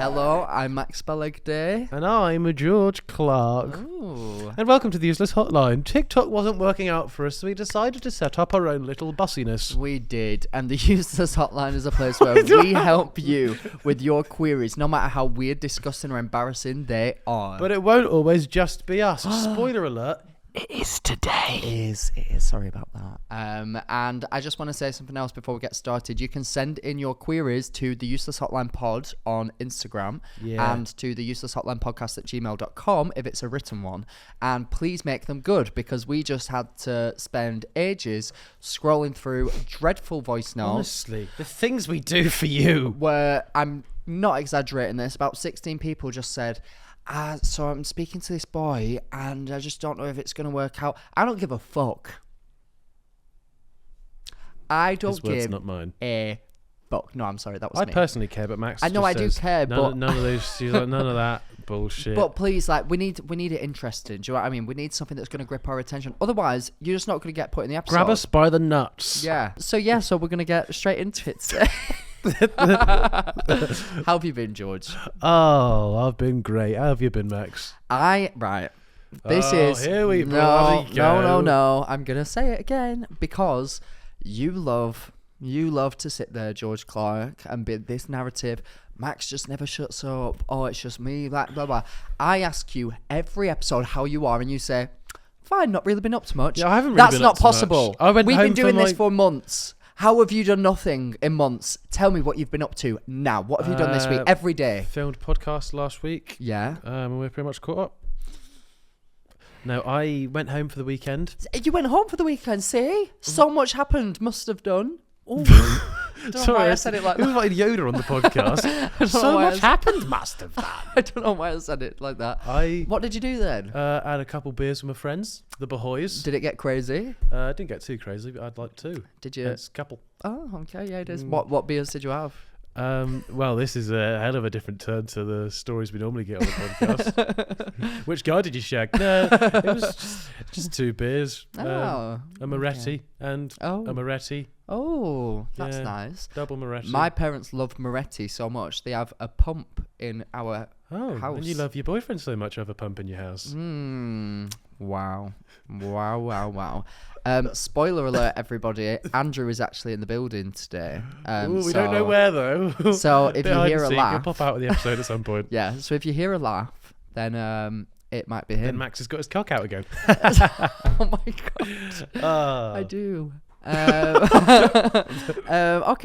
Hello, I'm Max Balegde. And I'm George Clarke. Ooh. And welcome to the Useless Hotline. TikTok wasn't working out for us, so we decided to set up our own little bussiness. We did, and the Useless Hotline is a place where we help you with your queries, no matter how weird, disgusting, or embarrassing they are. But it won't always just be us. Spoiler alert. It is today. It is. Sorry about that. And I just want to say something else before we get started. You can send in your queries to the Useless Hotline Pod on Instagram and to the Useless Hotline Podcast at gmail.com if it's a written one. And please make them good, because we just had to spend ages scrolling through dreadful voice notes. Honestly, the things we do for you. Where, I'm not exaggerating this, about 16 people just said, so I'm speaking to this boy and I just don't know if it's going to work out. I don't give a fuck. I don't give not mine. a fuck. No, I'm sorry, that was I me. personally care, but Max I know just I do says, care, but none of those. She's like, none of that bullshit. But please, like, we need it interesting. Do you know what I mean? We need something that's going to grip our attention. Otherwise, you're just not going to get put in the episode. Grab us by the nuts. Yeah. So we're going to get straight into it today. How have you been, George? Oh, I've been great. How have you been, Max? Here we No. I'm gonna say it again because you love to sit there, George Clarke, and be this narrative. Max just never shuts up. Oh, it's just me. Blah blah blah. I ask you every episode how you are, and you say, "Fine, not really been up to much." Yeah, I haven't really That's been not up to possible. much. We've been doing this for months. How have you done nothing in months? Tell me what you've been up to now. What have you done this week? Every day. Filmed podcast last week. Yeah. We're pretty much caught up. No, I went home for the weekend. You went home for the weekend, see? So much happened, must have done. I don't know why I said it like that. It was like Yoda on the podcast. So much happened, must have done. I don't know why I said it like that. What did you do then? I had a couple beers with my friends, the Bahoys. Did it get crazy? Didn't get too crazy, but I'd like to. Did you? It's a couple. Oh, okay, yeah, it is. What beers did you have? Well, this is a hell of a different turn to the stories we normally get on the podcast. Which guy did you shag? No, it was just two beers. A Moretti and a Moretti. Oh, that's nice. Double Moretti. My parents love Moretti so much. They have a pump in our house. And you love your boyfriend so much, you have a pump in your house. Wow. Spoiler alert, everybody. Andrew is actually in the building today. We don't know where, though. So if you hear a laugh... He'll pop out of the episode at some point. Yeah, so if you hear a laugh, then it might be him. Then Max has got his cock out again. Oh, my God. I do. Okay,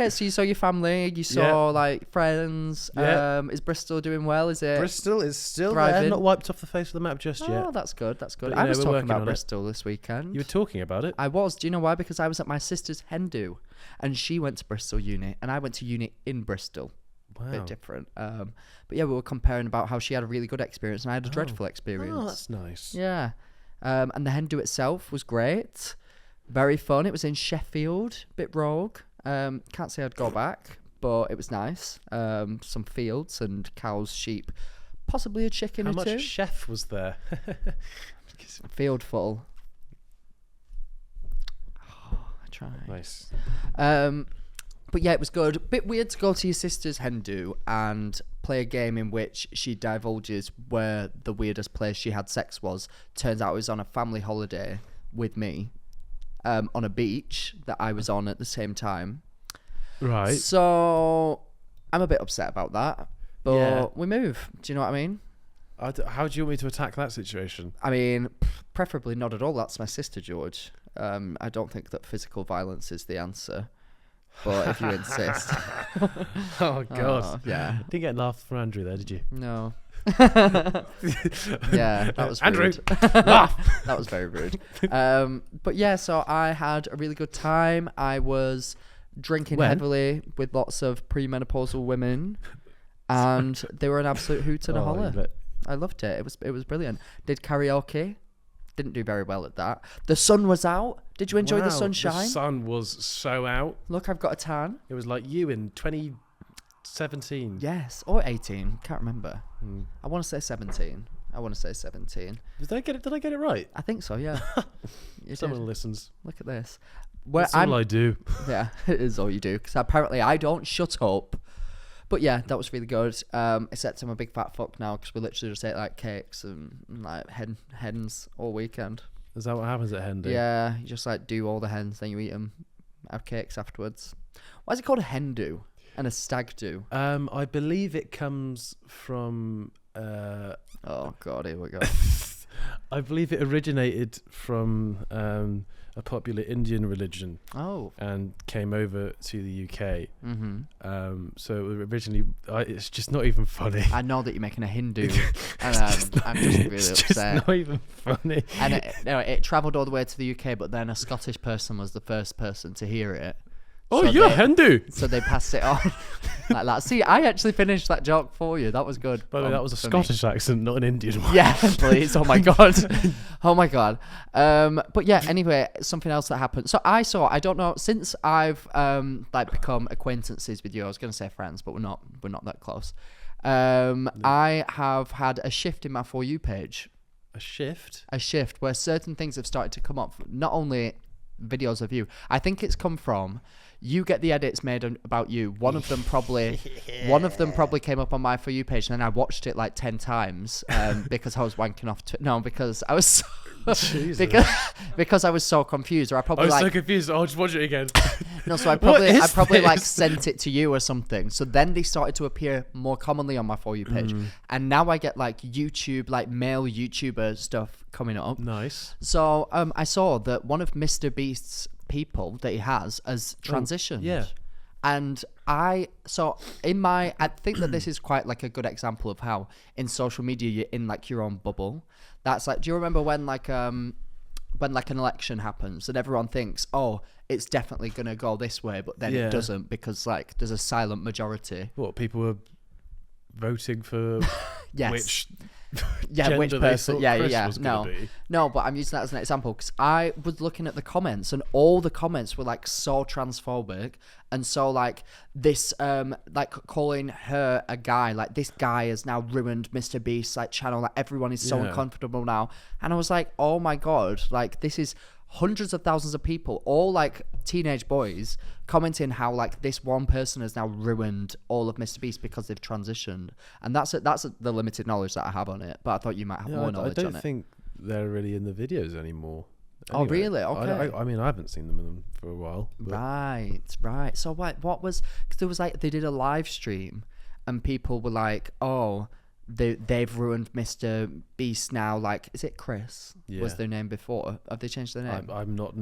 so you saw your family, you saw like friends. Is Bristol doing well? Is it? Bristol is still thriving? there, not wiped off the face of the map just yet. Oh, that's good. That's good. But, I was talking about on Bristol this weekend. You were talking about it. I was. Do you know why? Because I was at my sister's hen do, and she went to Bristol uni, and I went to uni in Bristol. Wow. A bit different. But yeah, we were comparing about how she had a really good experience and I had a dreadful experience. Oh, that's nice. Yeah. And the hen do itself was great. Very fun. It was in Sheffield. Bit rogue. Can't say I'd go back, but it was nice. Some fields and cows, sheep, possibly a chicken or two. How much chef was there? Field full. Oh, I tried. Nice. But yeah, it was good. Bit weird to go to your sister's hen do and play a game in which she divulges where the weirdest place she had sex was. Turns out it was on a family holiday with me. On a beach that I was on at the same time. Right. So I'm a bit upset about that. But we move. Do you know what I mean? How do you want me to attack that situation? I mean, preferably not at all. That's my sister, George. I don't think that physical violence is the answer. But if you insist. Oh, God. Yeah. Didn't get a laugh from Andrew there, did you? No. Yeah, that was rude. Andrew, laugh. That was very rude. But yeah, so I had a really good time. I was drinking heavily with lots of premenopausal women, and they were an absolute hoot and a holler. I loved it. It was brilliant. Did karaoke. Didn't do very well at that. The sun was out. Did you enjoy the sunshine? The sun was so out. Look, I've got a tan. It was like you in 2017. Yes, or 18. Can't remember. I want to say 17. Did I get it right? I think so, yeah. Someone listens. Look at this. That's all I do. Yeah, it is all you do. Because apparently I don't shut up But yeah, that was really good. Except I'm a big fat fuck now because we literally just ate like cakes and like hens all weekend. Is that what happens at hen do? Yeah, you just like do all the hens, then you eat them, have cakes afterwards. Why is it called a hen do and a stag do? I believe it comes from. Oh God, here we go. I believe it originated from a popular Indian religion. Oh. And came over to the UK. Mm-hmm. So it was originally, it's just not even funny. I know that you're making a Hindu, and I'm just really it's upset. Just not even funny. And it travelled all the way to the UK, but then a Scottish person was the first person to hear it. Oh, so you're Hindu. So they passed it on like that. See, I actually finished that joke for you. That was good. By the way, that was a Scottish accent, not an Indian one. Yeah, please. Oh my God. Oh my God. But yeah, anyway, something else that happened. So I don't know, since I've like become acquaintances with you, I was going to say friends, but we're not that close. I have had a shift in my For You page. A shift? A shift where certain things have started to come up, not only videos of you. I think it's come from you get the edits made about you. One of them probably came up on my For You page, and then I watched it like 10 times because I was wanking off. Because I was so, because I was so confused, or I was so confused. I'll just watch it again. No, so I probably like sent it to you or something. So then they started to appear more commonly on my For You page, and now I get like YouTube, like male YouTuber stuff coming up. Nice. So I saw that one of MrBeast's people that he has transitioned. Yeah. And I think that this is quite like a good example of how in social media you're in like your own bubble. That's like, do you remember when like an election happens and everyone thinks, oh, it's definitely gonna go this way, but then it doesn't because like there's a silent majority. What, people are voting for yes. which which person? Yeah. No, but I'm using that as an example because I was looking at the comments and all the comments were like so transphobic and so like this like calling her a guy, like this guy has now ruined MrBeast's like channel, like everyone is so uncomfortable now, and I was like, oh my God, like this is hundreds of thousands of people, all like teenage boys, commenting how like this one person has now ruined all of MrBeast because they've transitioned, and that's the limited knowledge that I have on it. But I thought you might have more knowledge on it. I don't think they're really in the videos anymore. Anyway, oh really? Okay. I mean, I haven't seen them for a while. But. Right. So what was? Because there was like they did a live stream, and people were like, oh. They've ruined MrBeast now. Like, is it Chris? Yeah. Was their name before? Have they changed their name? I'm not.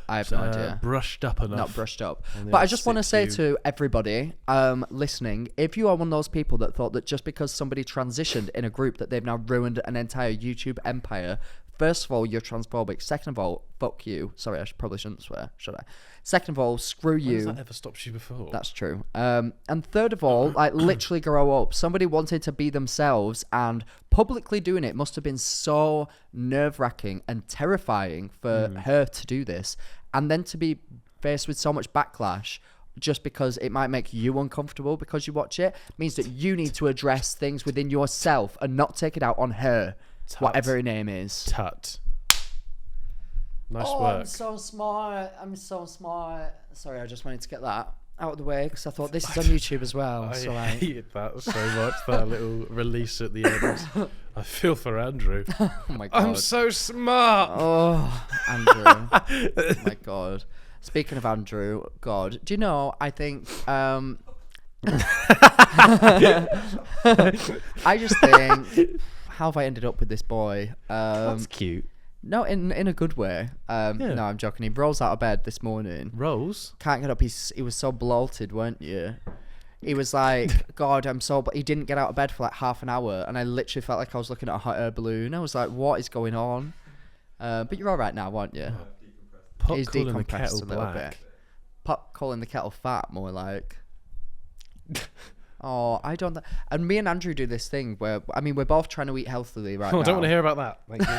I have no idea. Brushed up enough. Not brushed up. But I just want to say to everybody listening, if you are one of those people that thought that just because somebody transitioned in a group that they've now ruined an entire YouTube empire, first of all, you're transphobic. Second of all, fuck you. Sorry, probably shouldn't swear, should I? Second of all, screw you. Has that ever stopped you before? That's true. And third of all, like literally grow up. Somebody wanted to be themselves, and publicly doing it must have been so nerve-wracking and terrifying for her to do this, and then to be faced with so much backlash just because it might make you uncomfortable because you watch it, means that you need to address things within yourself and not take it out on her. Tut. Whatever her name is. Tut. Nice work. I'm so smart. Sorry, I just wanted to get that out of the way because I thought this is on YouTube as well. I hated that so much, that little release at the end. I feel for Andrew. Oh my God. I'm so smart. Oh, Andrew. Oh my God. Speaking of Andrew, God, do you know, I think... I just think... How have I ended up with this boy? That's cute. No, in a good way. No, I'm joking. He rolls out of bed this morning. Rolls? Can't get up. He was so bloated, weren't you? He was like, God, I'm so... But he didn't get out of bed for like half an hour, and I literally felt like I was looking at a hot air balloon. I was like, what is going on? But you're all right now, aren't you? He's decompressed a little bit. Pop calling the kettle fat, more like. Oh, I don't... And me and Andrew do this thing where, I mean, we're both trying to eat healthily right now. I don't want to hear about that. Thank you.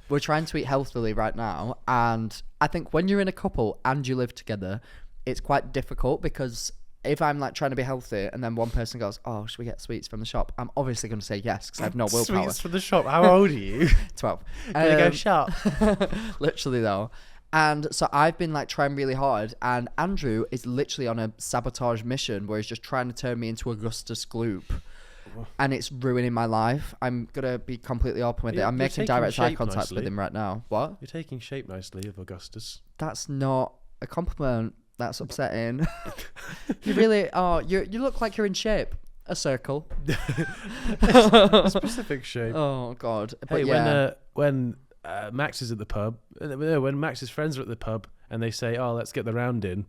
We're trying to eat healthily right now. And I think when you're in a couple and you live together, it's quite difficult because if I'm like trying to be healthy and then one person goes, oh, should we get sweets from the shop? I'm obviously going to say yes because I have no willpower. Sweets from the shop? How old are you? 12. Gonna go shop. Literally though. And so I've been like trying really hard, and Andrew is literally on a sabotage mission where he's just trying to turn me into Augustus Gloop. And it's ruining my life. I'm going to be completely open with it. I'm making direct eye contact with him right now. What? You're taking shape nicely of Augustus. That's not a compliment. That's upsetting. You really are. You look like you're in shape. A circle. A specific shape. Oh, God. Hey, but when Max is at the pub, when Max's friends are at the pub and they say, oh, let's get the round in,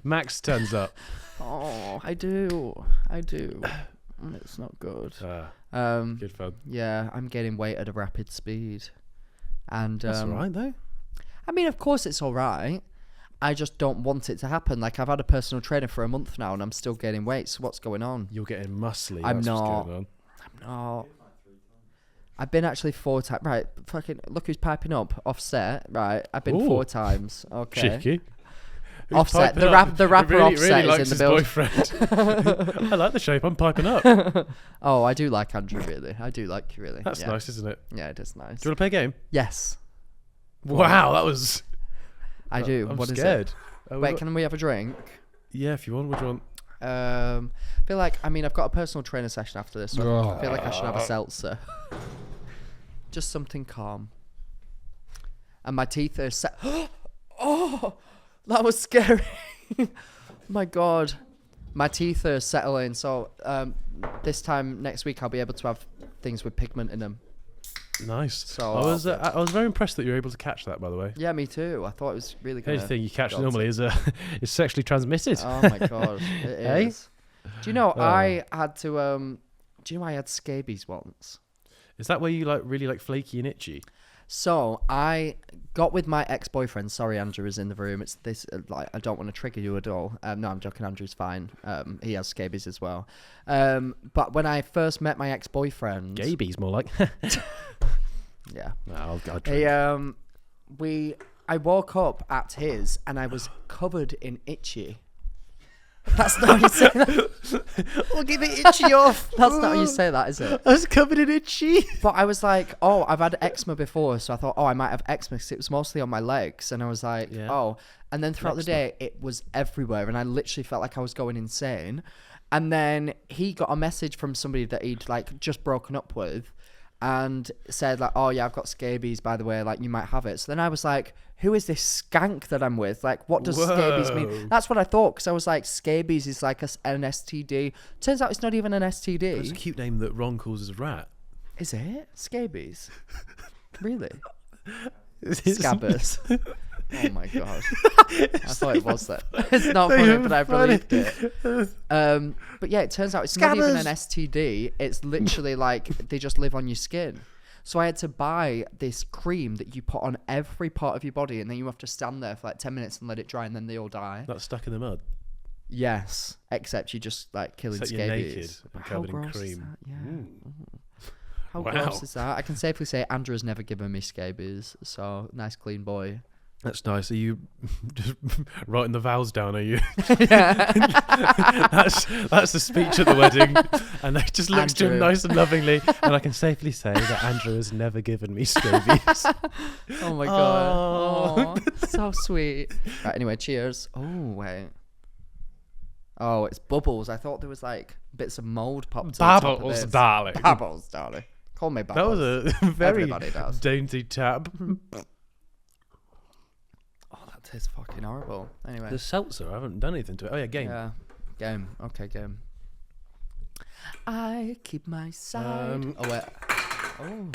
Max turns up. Oh, I do. It's not good. Good fun. Yeah, I'm gaining weight at a rapid speed. And that's all right, though. I mean, of course it's all right. I just don't want it to happen. Like, I've had a personal trainer for a month now and I'm still gaining weight. So what's going on? You're getting muscly. I'm That's not. What's going on. I'm not. I've been actually 4 times. Right, fucking look who's piping up. Offset. Right, I've been 4 times. Okay. Cheeky. Who's Offset. The rapper really, Offset really is in the building. Boyfriend. I like the shape. I'm piping up. Oh, I do like Andrew, really. I do like you, really. That's nice, isn't it? Yeah, it is nice. Do you want to play a game? Yes. Wow, that was... I do. I'm what scared. Is it? Wait, can we have a drink? Yeah, if you want. What do you want? I feel like, I've got a personal trainer session after this, so I feel like I should have a seltzer. Just something calm. And my teeth are set. Oh, that was scary. My God. My teeth are settling, so this time next week I'll be able to have things with pigment in them. Nice. So I was very impressed that you were able to catch that, by the way. Yeah, me too. I thought it was really good. The only thing you catch normally is sexually transmitted. Oh my God, it is. Do you know I had to? Do you know I had scabies once? Is that where you really flaky and itchy? So I got with my ex-boyfriend. Sorry, Andrew is in the room. It's this. I don't want to trigger you at all. No, I'm joking. Andrew's fine. He has scabies as well. But when I first met my ex-boyfriend, scabies more like. Yeah. No, I'll drink. I woke up at his and I was covered in itchy. That's not how you say that. We'll give it itchy off. That's not how you say that, is it? I was covered in itchy. But I was like, oh, I've had eczema before, so I thought, I might have eczema because it was mostly on my legs. And I was like, oh. And then throughout the day, it was everywhere. And I literally felt like I was going insane. And then he got a message from somebody that he'd just broken up with and said oh yeah, I've got scabies, by the way, you might have it. So then I was like, who is this skank that I'm with? What does scabies mean? That's what I thought, because I was like, scabies is an STD. Turns out it's not even an STD. It's a cute name that Ron calls his rat. Is it? Scabies? Really? Scabbers. Oh my God. I thought it was that. It's not funny, but I believed it. But yeah, it turns out it's not even an STD. It's literally they just live on your skin. So I had to buy this cream that you put on every part of your body, and then you have to stand there for 10 minutes and let it dry, and then they all die. That's stuck in the mud. Yes, except you just killing scabies. You're naked and covered in cream. Yeah. How gross is that? I can safely say Andrew has never given me scabies, so nice clean boy. That's nice. Are you just writing the vows down? Are you? Yeah. that's the speech at the wedding, and they just looks to him nice and lovingly, and I can safely say that Andrew has never given me scabies. Oh my God! Oh, so sweet. Right. Anyway, cheers. Oh wait. Oh, it's bubbles. I thought there was bits of mold popped. Bubbles, darling. Bubbles, darling. Call me Bubbles. That was a very dainty tap. Tastes fucking horrible. Anyway, the seltzer, I haven't done anything to it. Oh yeah, game. Yeah, game. Okay, game. I keep my side. Oh wait. Oh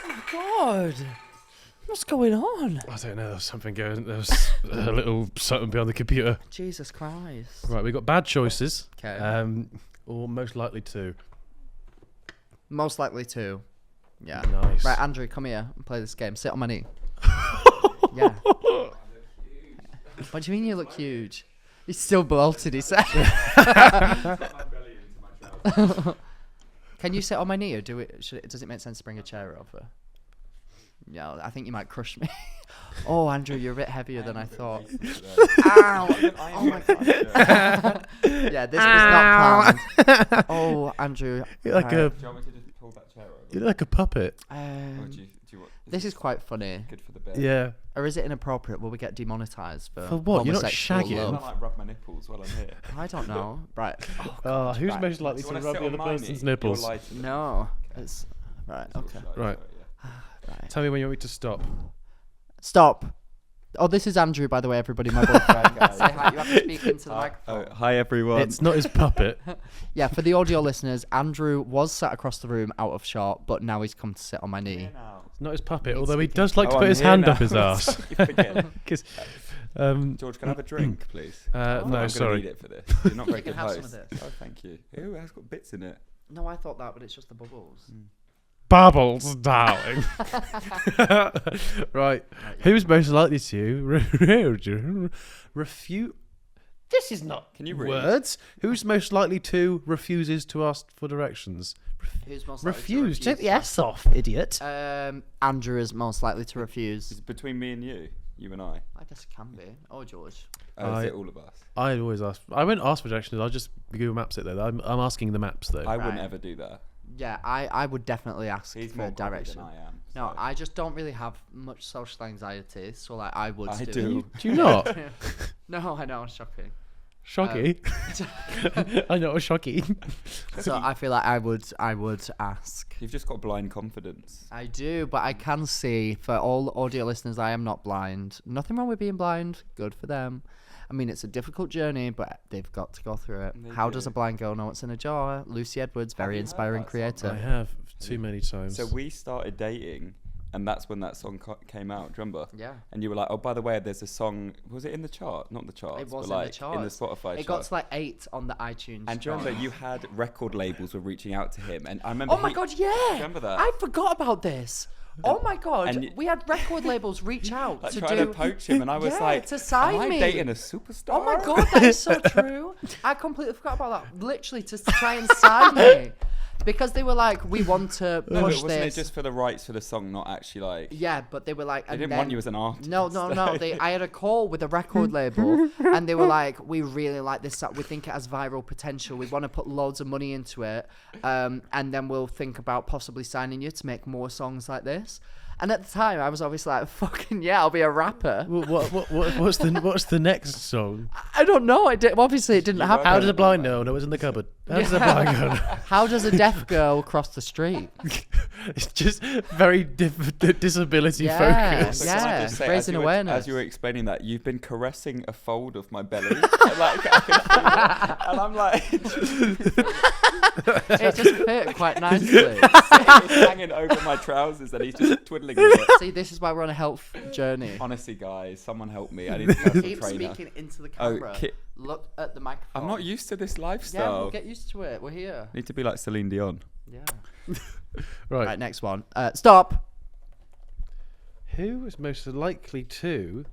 my God! What's going on? I don't know. There's something going. There's a little something behind the computer. Jesus Christ! Right, we got bad choices. Okay. Or most likely to. Most likely to. Yeah. Nice. Right, Andrew, come here and play this game. Sit on my knee. Yeah. What do you mean you look huge? He's still bloated, he said. Can you sit on my knee or do it? Does it make sense to bring a chair over? Yeah, I think you might crush me. Oh, Andrew, you're a bit heavier than I thought. Ow! Oh my God. Yeah, this was not planned. Oh, Andrew. You're like a. Do you want me to pull that chair over? You're like a puppet. Do you want, this is quite funny. good for the bed. Yeah. Or is it inappropriate? Will we get demonetized for what? You're not homosexual shagging? love? I like rub my nipples while I'm here. I don't know. Right. Oh, God, who's right. most likely to rub the other person's nipples? No. It's right. Okay. Right. Right. Tell me when you want me to stop. Stop. Oh, this is Andrew, by the way, everybody, my boyfriend. Say hi. You have to speak into the microphone. Hi, everyone. It's not his puppet. Yeah, for the audio listeners, Andrew was sat across the room out of shot, but now he's come to sit on my knee. It's not his puppet, although he does like to I'm put his here hand now. up his arse. George, Um, can I have a drink, please? no, I'm sorry. Need it for this. You're not very You can good have host. some of this. Oh, thank you. Ew, it has got bits in it. No, I thought that, but it's just the bubbles. Bubbles, darling. Right. Who's most likely to refute? This is not Can you read? words. Who's most likely to refuses to ask for directions? Who's most likely to Refuse. Take the refuse? S off, idiot. Andrew is most likely to refuse. It's between me and you and I. I guess it can be. Or George. Is it all of us? I always ask. I won't ask for directions. I'll just Google Maps it though. I'm asking the maps though. I wouldn't Right. ever do that. Yeah, I would definitely ask He's for more direction. direction than I am. No, so. I just don't really have much social anxiety, so like I would. I do. do. Do you not? No, I know, shocking. Shocky. I know, shocking. So I feel like I would ask. You've just got blind confidence. I do, but I can see for all audio listeners, I am not blind. Nothing wrong with being blind. Good for them. I mean, it's a difficult journey, but they've got to go through it. How does a blind girl know what's in a jar? Lucy Edwards, very inspiring creator. I have too many times. So we started dating, and that's when that song came out. Do you remember? Yeah. And you were like, "Oh, by the way, there's a song. Was it in the chart? Not the charts. It was but in like the charts. in the Spotify. It chart. got to like 8 on the iTunes. And do you chart. remember you had record labels were reaching out to him, and I remember. Oh my god, yeah! Remember that? I forgot about this. Oh my god, And we had record labels reach out like to trying do. to poach him, and I was Yeah, like, to sign "Am I me." dating a superstar?" Oh my god, that is so true. I completely forgot about that. Literally to try and sign me. Because they were like, we want to push No, but wasn't this. it just for the rights for the song, not actually like? Yeah, but they were like, They and didn't then, want you as an artist. No. I had a call with a record label, and they were like, we really like this song. We think it has viral potential. We want to put loads of money into it, and then we'll think about possibly signing you to make more songs like this. And at the time, I was obviously like, "Fucking yeah, I'll be a rapper." What's the next song? I don't know. Obviously, it didn't happen. How does a blind know? No, it's in the cupboard. How does a blind girl know? How does a deaf girl cross the street? It's just very disability Yeah, focused. But can I yeah. just say, Raising awareness. As you were explaining that, you've been caressing a fold of my belly, and, like, I can feel it, and I'm like, It just fit quite nicely. it's hanging over my trousers, and he's just twiddling with it. See, this is why we're on a health journey. Honestly, guys, someone help me. I need a personal Keep trainer. speaking into the Oh, camera. Look at the microphone. I'm not used to this Yeah, lifestyle. we'll get used to it. We're here. Need to be like Celine Dion. Yeah. Right. Right, next one. Stop. Who is most likely to?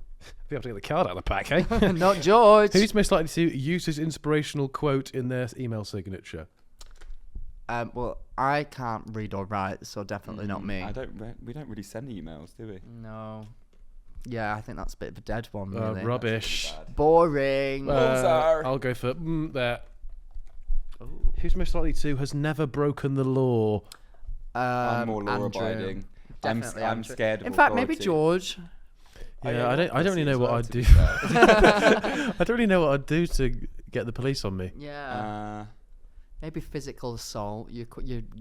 We have to get the card out of the pack, eh? Not George. Who's most likely to use his inspirational quote in their email signature? Well, I can't read or write, so definitely not me. We don't really send emails, do we? No. Yeah, I think that's a bit of a dead one, really. Rubbish. Boring. I'll go for that. Who's most likely to has never broken the law? I'm more law-abiding. Andrew. Definitely I'm Andrew. scared of In fact, maybe authority. George. Yeah, I don't really know what I'd do. Well, I don't really know what I'd do to get the police on me. Yeah. Maybe physical assault. You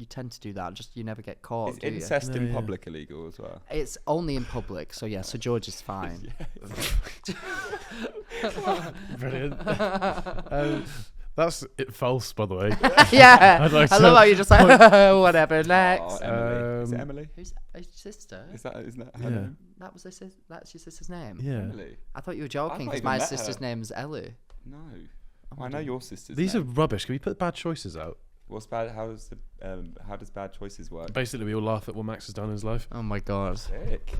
tend to do that. Just you never get caught. is do you? incest in Yeah. public illegal as well? It's only in public, so yeah. So George is fine. Brilliant. That's it, false, by the way. Yeah. I'd like I to love how you're just like whatever. Next. Oh, Emily. Is it Emily? Who's your sister? Isn't that her Yeah. name? That's your sister's name. Yeah. Emily? I thought you were I've joking not because even my met sister's her. name is Ellie. No. I know your sister's These are name. rubbish. Can we put bad choices out? What's bad? How does bad choices work? Basically, we all laugh at what Max has done in his life. Oh my god. Sick.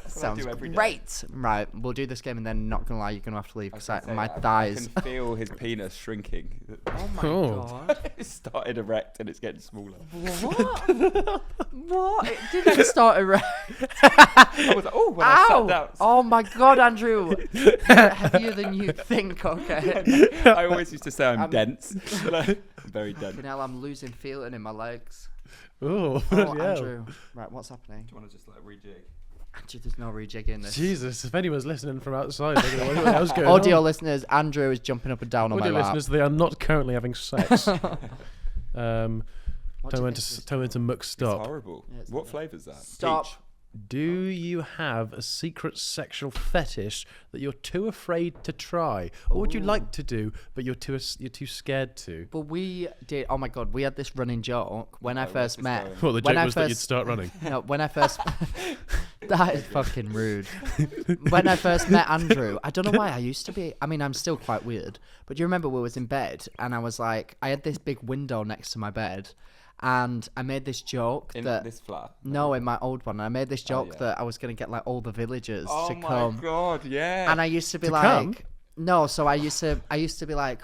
Sounds do every day. great. Right, we'll do this game and then not gonna lie, you're gonna have to leave because my I thighs. can feel his penis shrinking. Oh my Oh. god. It started erect and it's getting smaller. What? What? It didn't start erect. I was like, oh, when I sat Ow! down. Oh my god, Andrew. You're heavier than you think, okay? I always used to say I'm I'm- dense. I'm very dense. Fucking hell, I'm losing feeling in my legs. Oh, Oh, yeah. Andrew. Right, what's happening? Do you want to just like rejig? Actually, there's no rejigging this. Jesus, if anyone's listening from outside, they're going to wonder what the hell's going Audio on. listeners, Andrew is jumping up and down on my Audio lap. listeners, they are not currently having sex. Tell me to muck It's stop. horrible. Yeah, it's What not- flavour's that? Stop. Peach. Do you have a secret sexual fetish that you're too afraid to try, or would you like to do, but you're too scared to? But we did. Oh my god, we had this running joke when I where's first this met. going? Well, the when joke I was that you'd first- start running. No, when I first. That is fucking rude. When I first met Andrew, I don't know why I used to be. I mean, I'm still quite weird. But do you remember we was in bed and I was like, I had this big window next to my bed, and I made this joke In that this flat? no, in my old one, I made this joke yeah. that I was gonna get like all the villagers Oh to my come. god, yeah. And I used to be To like, come? no. So I used to be like,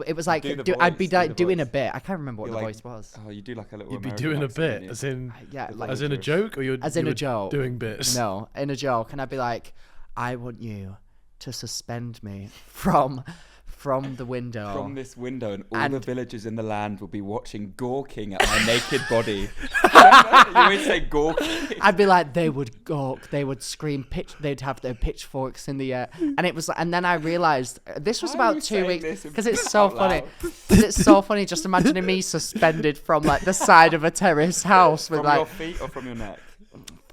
it was like Do the I'd be voice, do like the doing a voice. bit. I can't remember what You're the like- voice was. Oh, you do like a little. You'd be American doing a accent, bit, don't as you? in Yeah, The like as in a joke, or you're As in you a were joke. doing bits. no, in a joke, and I'd be like, I want you to suspend me from the window. From this window, and all And- the villagers in the land will be watching gawking at my naked body. You always say gawking. I'd be like, they would gawk, they would scream, they'd have their pitchforks in the air, and it was like, and then I realised this was Why are you about 2 saying weeks this because it's so out funny. loud? Because it's so funny, just imagining me suspended from like the side of a terrace house with From like, your feet or from your neck?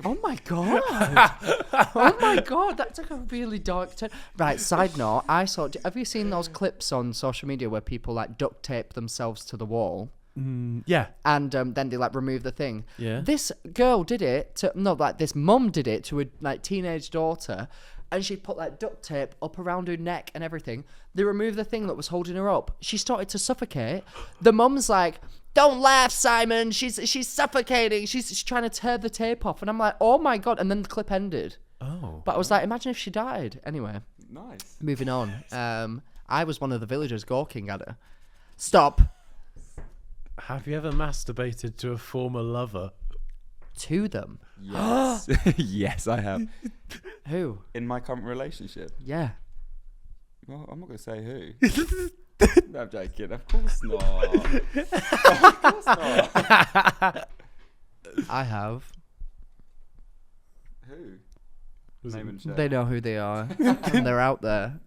oh my god, oh my god, that's like a really dark turn. Right, side note, have you seen those clips on social media where people like duct tape themselves to the wall? Yeah. And then they like remove the thing. Yeah. This girl did it this mum did it to a like teenage daughter, and she put like duct tape up around her neck and everything. They removed the thing that was holding her up. She started to suffocate. The mum's like, "Don't laugh, Simon. She's suffocating. She's trying to tear the tape off." And I'm like, "Oh my god!" And then the clip ended. Oh. But I was like, imagine if she died. Anyway, Nice. moving on. I was one of the villagers gawking at her. Stop. Have you ever masturbated to a former lover? To them. Yes. Yes, I have. Who? In my current relationship. Yeah. Well, I'm not going to say who. No, I'm joking. Of course not. Of course not. I have. Who? Name and shame. They know who they are, and they're out there.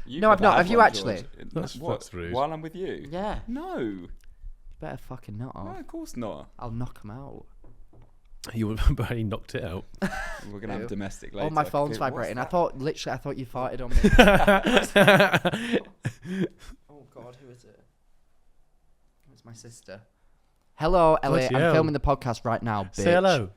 You No, I've could not. Have you one, actually? George. That's What? rude. While I'm with you? Yeah. No. Better fucking not. No, of course not. I'll knock them out. You already knocked it out. We're going to have Ew. domestic later. Oh, my phone's What's vibrating. I that? thought you farted on me. Oh God, who is it? It's my sister. Hello, Elliot. Bloody I'm hell. filming the podcast right now. Bitch. Say hello.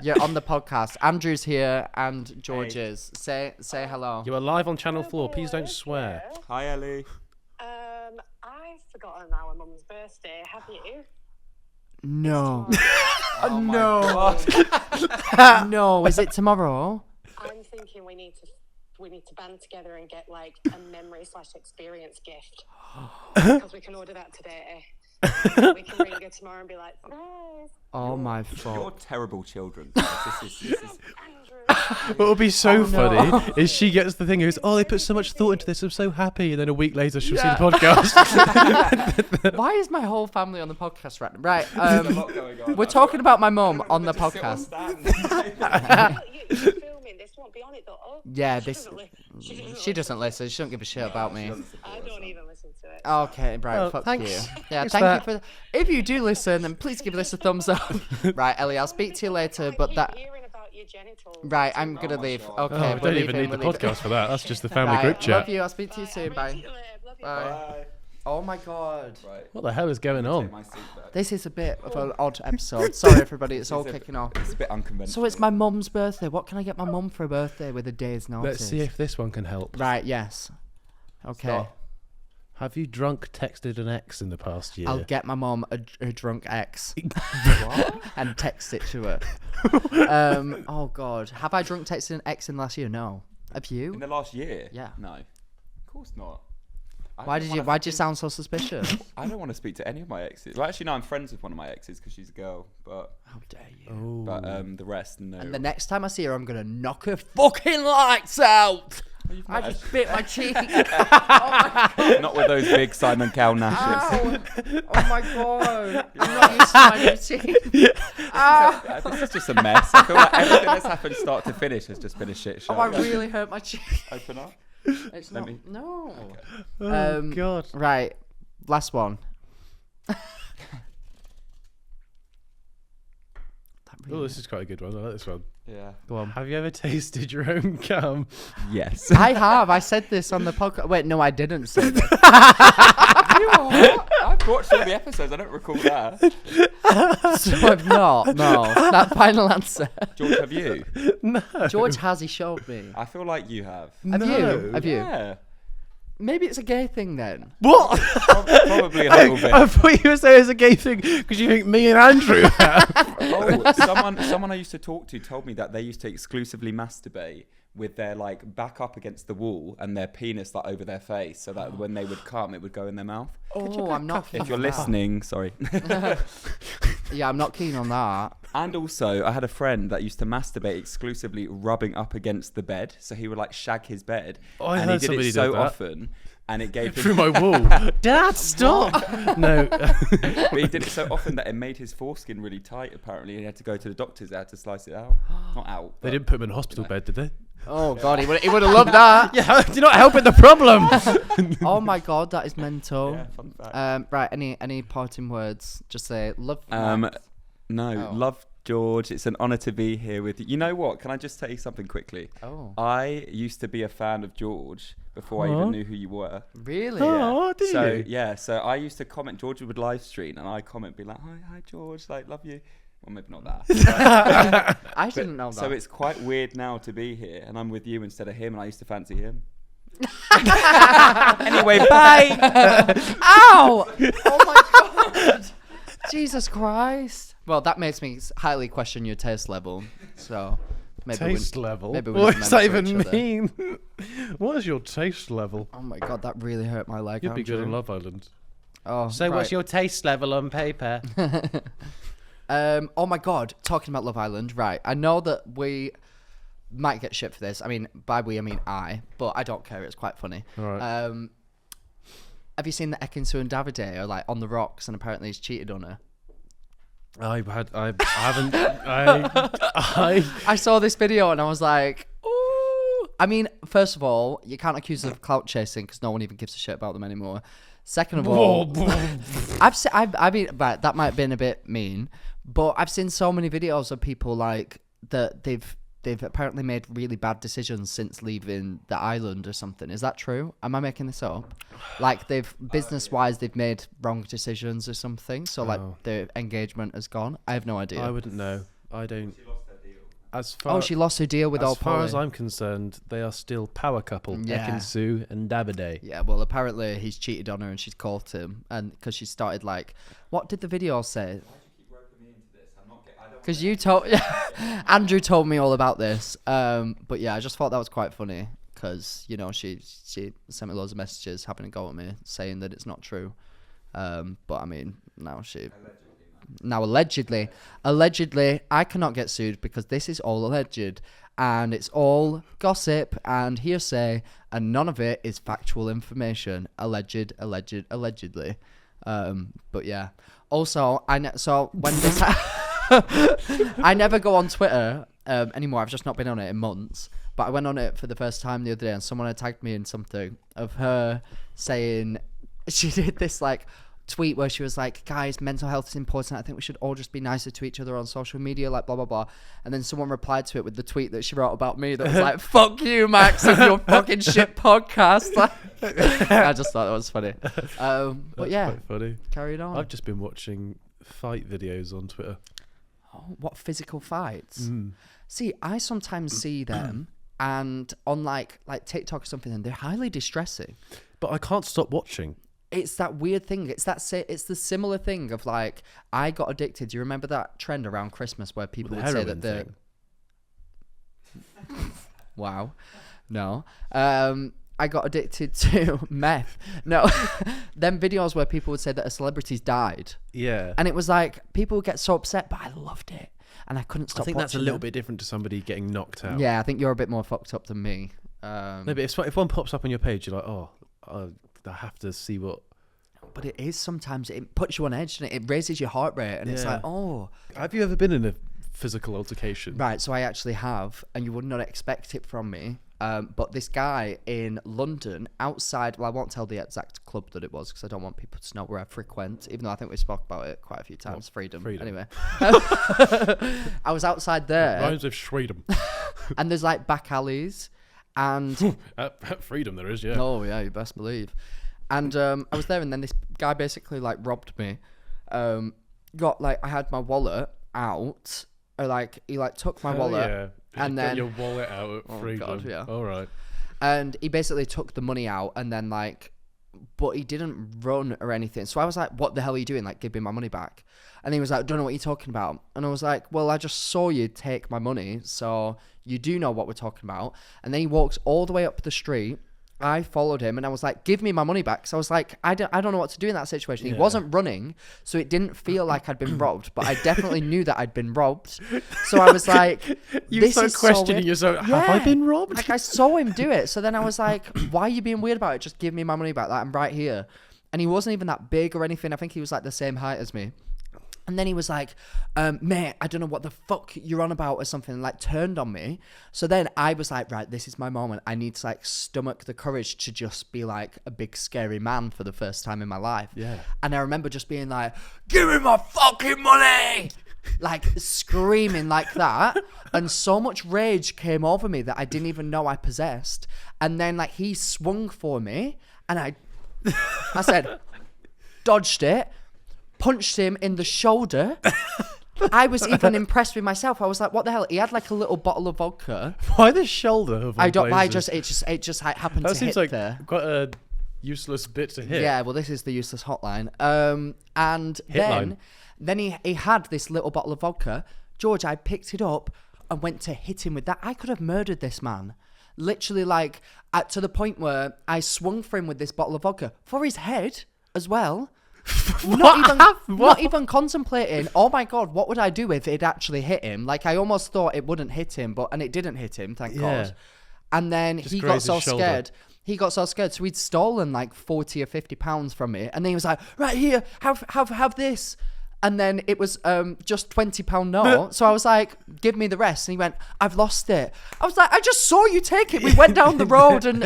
You're on the podcast. Andrew's here and George is. Say hello. You are live on Channel 4. Please don't swear. Hi, Ellie. I've forgotten our mum's birthday. Have you? No. Oh my no. God. No. Is it tomorrow? I'm thinking we need to band together and get like a memory/experience gift because we can order that today. We can ring her tomorrow and be like, surprise, Oh my You're fuck. terrible children. This is Andrew. What would be so Oh, no. funny is she gets the thing and goes, "Oh, they put so much thought into this. I'm so happy." And then a week later, she'll see the podcast. Why is my whole family on the podcast right now? Right. a lot going on. We're talking about my mum on the podcast. You're filming. This won't be on it though. Oh, Yeah, she this. doesn't li- She doesn't listen. She don't give a shit about me. I don't even listen to it. Okay, right. Well, fuck thanks. you. Yeah, Thanks thank for you for. If you do listen, then please give this a thumbs up. Right, Ellie. I'll speak to you later. I But keep that. hearing about your genitals. Right, I'm Oh gonna my leave. God. Okay, Oh, we we're don't even leaving, need the we're leaving. podcast for that. That's just the family Right, group chat. love you. I'll speak to you soon. I'll Bye. see you later. Love you. Bye. Bye. Oh my god. Right. What the hell is going Take on? my seat back. This is a bit of an odd episode. Sorry, everybody. It's all It's a- kicking off. It's a bit unconventional. So it's my mum's birthday. What can I get my mum for a birthday with a day's notice? Let's see if this one can help. Right. Yes. Okay. Stop. Have you drunk texted an ex in the past year? I'll get my mum a drunk ex and text it to her. Oh God, have I drunk texted an ex in the last year? No. Have In you? the last year? Yeah. No. Of course not. I Why don't did you? wanna Why'd you fucking- sound so suspicious? I don't want to speak to any of my exes. Well, actually, no, I'm friends with one of my exes because she's a girl. But How dare you? Oh. the rest, no. And the next time I see her, I'm gonna knock her fucking lights out. I just bit my cheek. Oh my God. Not with those big Simon Cowell gnashes. Ow. Oh my God. I'm not used to my routine. Ah. This is just a mess. I feel like everything that's happened start to finish has just been a shit show. Oh, I really hurt my cheek. Open up. It's not. No. Okay. Oh, God. Right. Last one. Oh, this is quite a good one. I like this one. Yeah. Go on. Have you ever tasted your own cum? Yes. I have. I said this on the podcast. Wait, no, I didn't say that. You know what? I've watched all the episodes. I don't recall that. So I've not. No. That final answer. George, have you? No. George has. He showed me. I feel like you have. Have you? Have you? Yeah. Maybe it's a gay thing then. What? Probably a little bit. I thought you were saying it's a gay thing because you think me and Andrew have. Oh, someone I used to talk to told me that they used to exclusively masturbate with their like back up against the wall and their penis like over their face, so that when they would come, it would go in their mouth. Oh, I'm not. If you're listening, sorry. Yeah, I'm not keen on that. And also, I had a friend that used to masturbate exclusively rubbing up against the bed, so he would like shag his bed, I and he heard did somebody it so did that. often, and it gave Through him. my wall. Dad, stop. No. But he did it so often that it made his foreskin really tight. Apparently, he had to go to the doctors. They had to slice it out. Not out. They but- didn't put him in a hospital bed, did they? Oh God, he would have loved that. Yeah, you're not helping the problem. Oh my God, that is mental. Yeah, fun fact. Right, any parting words? Just say love. No, Oh. love George. It's an honour to be here with you. You know what? Can I just tell you something quickly? Oh, I used to be a fan of George before I Huh? even knew who you were. really? Oh, did So you? yeah, so I used to comment. George would live stream, and I comment, be like, "Hi George, like love you." Well, maybe not that. I didn't know that. So it's quite weird now to be here, and I'm with you instead of him, and I used to fancy him. Anyway, bye. Ow! Oh my God! Jesus Christ! Well, that makes me highly question your taste level. So maybe Taste level? maybe we're What not does that meant for even each other. mean? What is your taste level? Oh my God, that really hurt my leg. You'd be good Andrew. in Love Island. Oh, So right. what's your taste level on paper? Oh my God, talking about Love Island, right? I know that we might get shit for this. I mean, by we I mean I, but I don't care. It's quite funny. All right. Have you seen that Ekin and Davide are like on the rocks and apparently he's cheated on her? I haven't. I I saw this video and I was like, ooh. I mean, first of all, you can't accuse them of clout chasing because no one even gives a shit about them anymore. Second of all, I mean, but that might have been a bit mean, but I've seen so many videos of people like that they've apparently made really bad decisions since leaving the island or something. Is that true? Am I making this up? Like they've business-wise, they've made wrong decisions or something. So like their engagement has gone. I have no idea. I wouldn't know. I don't. As far She lost her deal with as old far Polly. as I'm concerned, they are still power couple. Yeah. Ekin Sue and Davide. Yeah, well, apparently he's cheated on her and she's caught him, and because she started like, what did the video say? Because you told, Andrew told me all about this. But yeah, I just thought that was quite funny because you know she sent me loads of messages having a go at me saying that it's not true. But I mean now allegedly I cannot get sued because this is all alleged and it's all gossip and hearsay and none of it is factual information. Allegedly. But yeah. Also, so when this I never go on Twitter anymore. I've just not been on it in months. But I went on it for the first time the other day and someone had tagged me in something of her saying she did this like tweet where she was like, guys, mental health is important. I think we should all just be nicer to each other on social media, like blah, blah, blah. And then someone replied to it with the tweet that she wrote about me that was like, fuck you, Max, and your fucking shit podcast. Like, I just thought that was funny. But yeah, Quite funny. carried on. I've just been watching fight videos on Twitter. Oh, what physical fights? See, I sometimes see them and on like TikTok or something and they're highly distressing. But I can't stop watching. It's that weird thing. It's the similar thing of like I got addicted. Do you remember that trend around Christmas where people would say that the wow, no, I got addicted to meth. No, them videos where people would say that a celebrity's died. Yeah. And it was like people would get so upset, but I loved it and I couldn't stop. I think that's a watching little them. bit different to somebody getting knocked out. Yeah, I think you're a bit more fucked up than me. No, but if one pops up on your page, you're like, I have to see what. But it is sometimes, it puts you on edge, and it raises your heart rate, and it's like, oh. Have you ever been in a physical altercation? Right, so I actually have, and you would not expect it from me. But this guy in London, outside, well, I won't tell the exact club that it was because I don't want people to know where I frequent, even though I think we spoke about it quite a few times. Freedom. Anyway. I was outside there. It rhymes with freedom. And there's like back alleys. And at Freedom there is, yeah. Oh, yeah, you best believe. And I was there, and then this guy basically like robbed me. Got like, I had my wallet out. Or like, he like took my wallet. Yeah. And then your wallet out at Freedom. God, yeah. All right. And he basically took the money out, and then like, but he didn't run or anything. So I was like, what the hell are you doing? Like, give me my money back. And he was like, don't know what you're talking about. And I was like, well, I just saw you take my money, so you do know what we're talking about. And then he walks all the way up the street. I followed him, and I was like, give me my money back. So I was like, I don't know what to do in that situation. He wasn't running, so it didn't feel like I'd been robbed, but I definitely knew that I'd been robbed. So I was like, you start questioning yourself, have I been robbed? Like, I saw him do it. So then I was like, why are you being weird about it? Just give me my money back. Like, I'm right here. And he wasn't even that big or anything. I think he was like the same height as me. And then he was like, mate, I don't know what the fuck you're on about or something, and like turned on me. So then I was like, right, this is my moment. I need to like stomach the courage to just be like a big scary man for the first time in my life. Yeah. And I remember just being like, give me my fucking money! Like screaming like that. And so much rage came over me that I didn't even know I possessed. And then like he swung for me, and I said, dodged it. Punched him in the shoulder. I was even impressed with myself. I was like, what the hell? He had like a little bottle of vodka. Why the shoulder of all I don't. places? It just happened That to seems hit like there. quite a useless bit to hit. Yeah, well, this is the useless hotline. And Hitline. then he had this little bottle of vodka. George, I picked it up and went to hit him with that. I could have murdered this man. Literally, like, to the point where I swung for him with this bottle of vodka for his head as well. Not even contemplating, oh my God, what would I do if it actually hit him? Like, I almost thought it wouldn't hit him, and it didn't hit him, thank God. And then he got so scared. He got so scared, so he'd stolen like 40 or 50 pounds from me. And then he was like, right here, have this. And then it was just £20 note. So I was like, give me the rest. And he went, I've lost it. I was like, I just saw you take it. We went down the road, and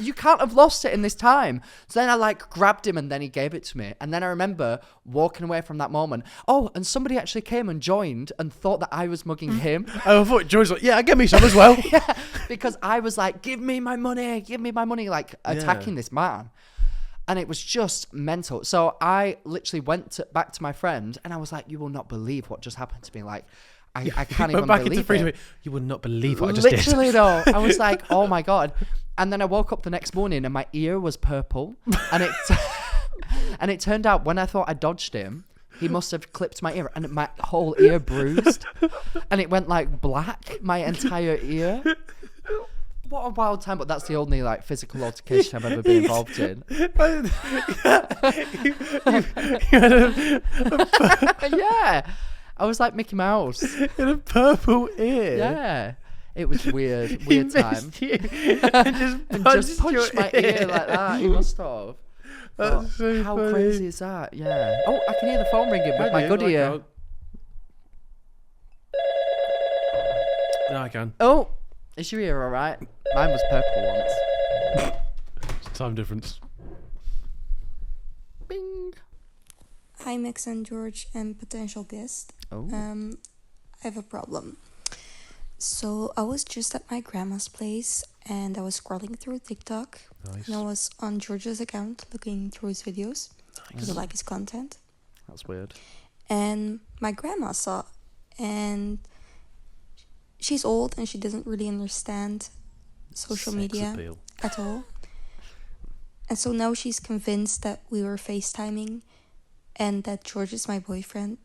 you can't have lost it in this time. So then I like grabbed him, and then he gave it to me. And then I remember walking away from that moment. Oh, and somebody actually came and joined and thought that I was mugging him. Oh, I thought George was like, yeah, give me some as well. Yeah, because I was like, give me my money, like attacking this man. And it was just mental. So I literally went back to my friend, and I was like, you will not believe what just happened to me. Like, I can't even back believe into freedom. it. You would not believe what I just did. Literally, though. I was like, oh my God. And then I woke up the next morning, and my ear was purple. And it turned out when I thought I dodged him, he must have clipped my ear, and my whole ear bruised. And it went like black, my entire ear. What a wild time, but that's the only like physical altercation I've ever been involved in. Yeah, I was like Mickey Mouse in a purple ear. Yeah, it was weird time. And just punched my ear like that. He must have. That's so how funny. crazy is that? Yeah. Oh, I can hear the phone ringing with my good ear. No, I can. Oh, is your ear all right? Mine was purple once. Time difference. Bing. Hi, Max and George and potential guest. Oh. I have a problem. So I was just at my grandma's place, and I was scrolling through TikTok. Nice. And I was on George's account looking through his videos because I like his content. That's weird. And my grandma saw, and she's old and she doesn't really understand social media appeal. at all. And so now she's convinced that we were FaceTiming and that George is my boyfriend.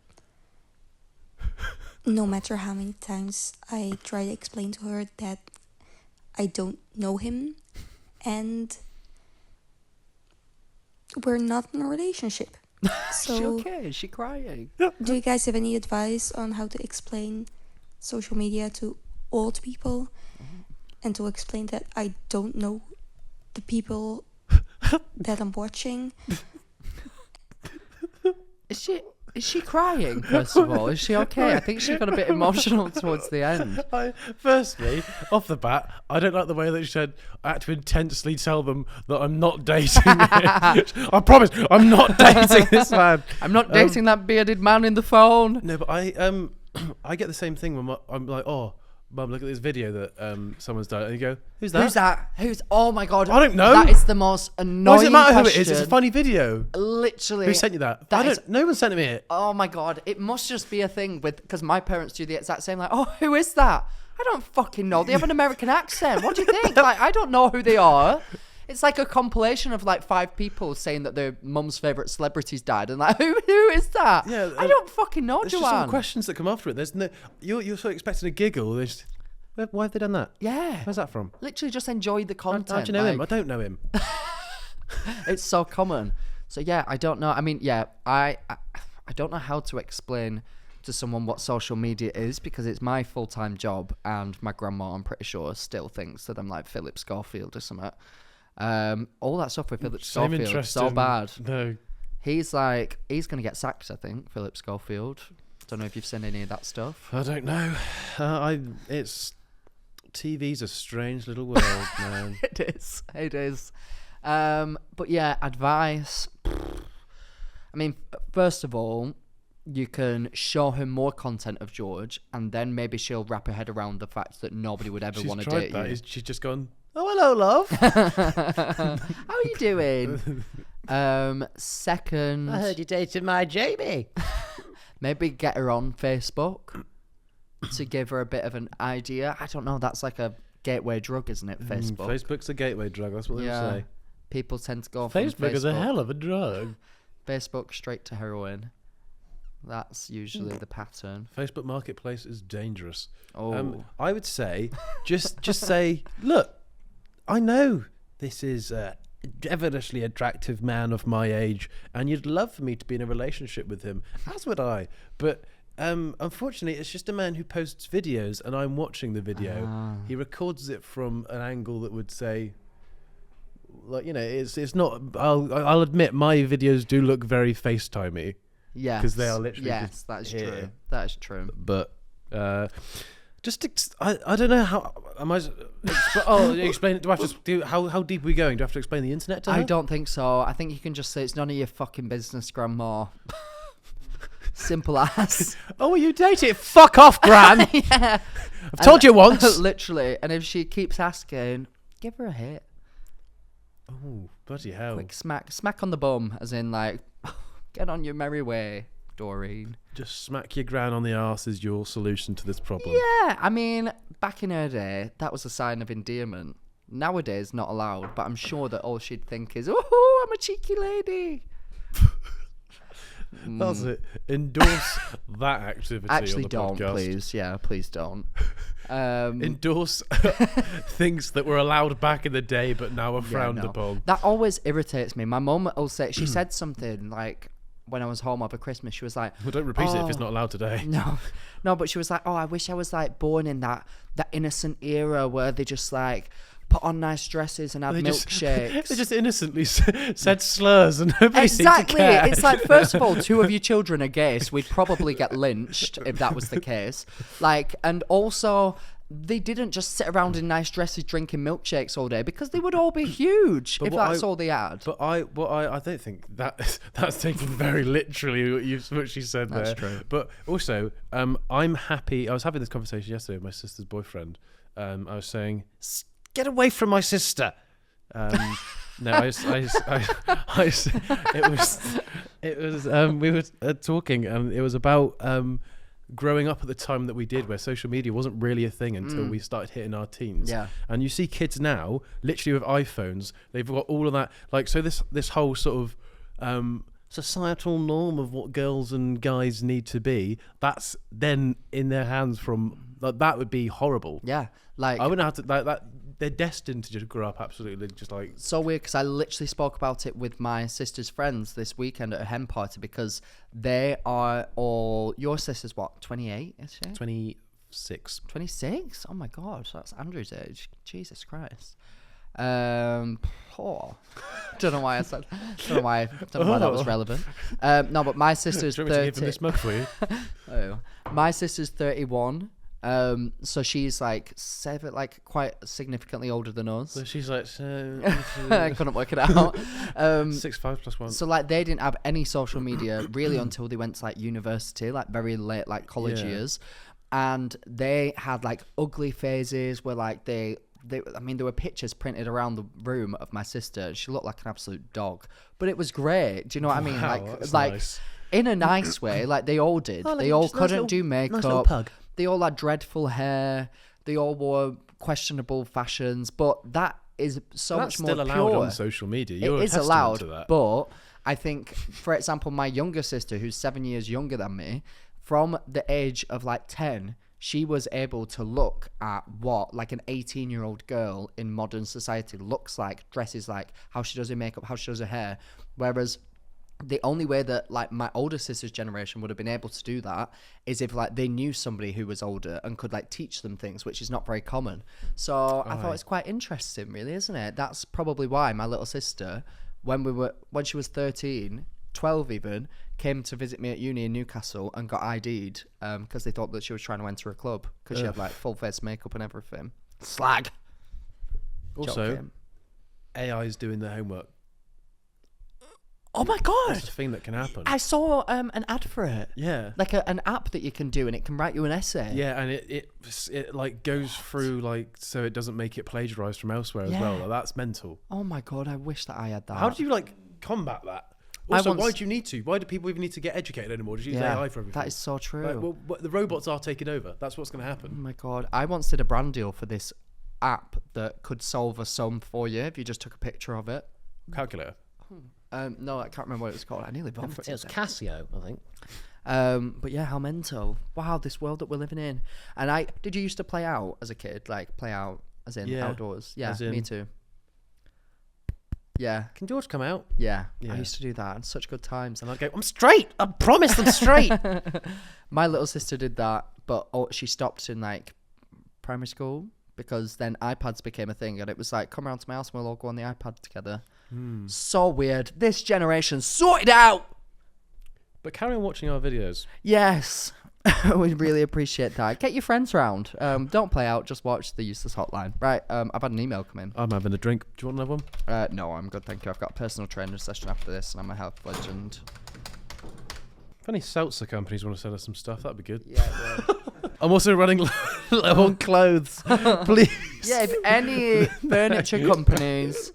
No matter how many times I try to explain to her that I don't know him and we're not in a relationship. So, Is she okay? Is she crying? do you guys have any advice on how to explain social media to old people and to explain that I don't know the people that I'm watching. Is she crying, first of all? Is she okay? I think she got a bit emotional towards the end. Firstly, off the bat, I don't like the way that she said, I had to intensely tell them that I'm not dating him. I promise, I'm not dating this man. I'm not dating that bearded man in the phone. No, but I get the same thing when I'm like, oh, Mum, look at this video that someone's done. And you go, who's that? Oh my God. I don't know. That is the most annoying Why does it matter question. who it is? It's a funny video. Literally. Who sent you that? No one sent me it. Oh my God. It must just be a thing because my parents do the exact same. Like, oh, who is that? I don't fucking know. They have an American accent. What do you think? Like, I don't know who they are. It's like a compilation of like 5 people saying that their mum's favourite celebrities died, and like, who is that? Yeah, I don't fucking know, Joanne. There's just some questions that come after it. There's no, you're sort of expecting a giggle. Why have they done that? Yeah. Where's that from? Literally just enjoy the content. How do you know him? I don't know him. It's so common. So yeah, I don't know. I mean, yeah, I don't know how to explain to someone what social media is, because it's my full-time job, and my grandma, I'm pretty sure, still thinks that I'm like Philip Schofield or something. All that stuff with Philip Schofield, so bad. No. He's gonna get sacked, I think, Philip Schofield. Don't know if you've seen any of that stuff. I don't know. TV's a strange little world, man. It is. But yeah, advice. I mean, first of all, you can show her more content of George, and then maybe she'll wrap her head around the fact that nobody would ever want to date you. She's just gone, oh, hello, love. How are you doing? Second, I heard you dated my Jamie. Maybe get her on Facebook to give her a bit of an idea. I don't know. That's like a gateway drug, isn't it? Facebook. Facebook's a gateway drug. That's what they say. People tend to go from Facebook is a hell of a drug. Facebook straight to heroin. That's usually the pattern. Facebook Marketplace is dangerous. Oh, I would say just say, look, I know this is a devilishly attractive man of my age, and you'd love for me to be in a relationship with him, as would I. But unfortunately, it's just a man who posts videos, and I'm watching the video. He records it from an angle that would say, like, you know, it's not. I'll admit my videos do look very FaceTimey. Yeah, because they are literally. Yes, that's true. That is true. But I don't know how am I. Explain. Do I have to do how deep are we going? Do I have to explain the internet to her? I don't think so. I think you can just say it's none of your fucking business, Grandma. Simple as. Oh, are you dating? Fuck off, Gran. Yeah. I've told you once. Literally. And if she keeps asking, give her a hit. Oh, bloody hell! Quick smack on the bum, as in like, get on your merry way, Doreen. Just smack your gran on the arse is your solution to this problem. Yeah, I mean, back in her day, that was a sign of endearment. Nowadays, not allowed, but I'm sure that all she'd think is, oh, I'm a cheeky lady. That's it. Endorse that activity. Actually, on the don't, podcast. please. Yeah, please don't. Endorse things that were allowed back in the day, but now are frowned upon. That always irritates me. My mum will say, she said something like, when I was home over Christmas, she was like, well, don't repeat it if it's not allowed today. No, but she was like, oh, I wish I was like born in that innocent era where they just like put on nice dresses and had milkshakes. They just innocently said slurs and nobody seemed to care. It's like, first of all, 2 of your children are gay, so we'd probably get lynched if that was the case. Like, and also, they didn't just sit around in nice dresses drinking milkshakes all day, because they would all be huge if that's all they had. But I don't think that's taken very literally what she said there. That's true. But also, I'm happy. I was having this conversation yesterday with my sister's boyfriend. I was saying, get away from my sister. No, it was we were talking, and it was about growing up at the time that we did, where social media wasn't really a thing until we started hitting our teens. Yeah. And you see kids now, literally with iPhones, they've got all of that. Like, so this whole sort of societal norm of what girls and guys need to be, that's then in their hands from, like, that would be horrible. Yeah. Like, I wouldn't have to, like, that. They're destined to just grow up absolutely just like... So weird, because I literally spoke about it with my sister's friends this weekend at a hen party, because they are all... Your sister's what, 28, is she? 27. 26. 26? Oh my god, that's Andrew's age. Jesus Christ. Don't know why I said. Don't know why that was relevant. No, but my sister's Do you want me to 30. give him this mug for you? Oh, my sister's 31. So she's like quite significantly older than us. So she's like, I couldn't work it out. 6'5" + 1. So like they didn't have any social media really until they went to like university, like very late, like college years, and they had like ugly phases where like there were pictures printed around the room of my sister. She looked like an absolute dog, but it was great. Do you know what I mean? Wow, Like nice. in a nice way. Like they all did. They all couldn't do makeup. Nice little pug. They all had dreadful hair. They all wore questionable fashions. But that is so That's much more still allowed pure. on social media. You're It is testament allowed, to that. but I think, for example, my younger sister, who's 7 years younger than me, from the age of like 10, she was able to look at what like an 18-year-old girl in modern society looks like, dresses like, how she does her makeup, how she does her hair. Whereas the only way that like my older sister's generation would have been able to do that is if like they knew somebody who was older and could like teach them things, which is not very common. So I thought it's quite interesting, really, isn't it? That's probably why my little sister, when she was 13, 12 even, came to visit me at uni in Newcastle and got ID'd because they thought that she was trying to enter a club because she had like full face makeup and everything. Slag. Also, Joking. AI's doing their homework. Oh my god! That's a thing that can happen. I saw an ad for it. Yeah. Like an app that you can do and it can write you an essay. Yeah, and it like goes through like so it doesn't make it plagiarized from elsewhere as well. Like, that's mental. Oh my god, I wish that I had that. How do you like combat that? Also, why do you need to? Why do people even need to get educated anymore? Just use AI for everything. That is so true. Like, well, the robots are taking over. That's what's going to happen. Oh my god, I once did a brand deal for this app that could solve a sum for you if you just took a picture of it. Calculator. No, I can't remember what it was called. I nearly vomited. It was Casio, I think. But yeah, how mental. Wow, this world that we're living in. And did you used to play out as a kid? Like play out as in outdoors? Yeah, me too. Yeah. Can George come out? Yeah. Yeah. I used to do that. And such good times. And I'd go, I'm straight. I promise I'm straight. My little sister did that, but she stopped in like primary school because then iPads became a thing and it was like, come around to my house and we'll all go on the iPad together. So weird. This generation sorted out. But carry on watching our videos. Yes. We really appreciate that. Get your friends round. Don't play out, just watch the Useless Hotline. Right, I've had an email come in. I'm having a drink. Do you want another one? No, I'm good, thank you. I've got a personal trainer session after this and I'm a health legend. If any seltzer companies want to sell us some stuff, that'd be good. Yeah, well. I'm also running low on clothes. Please. Yeah, if any furniture companies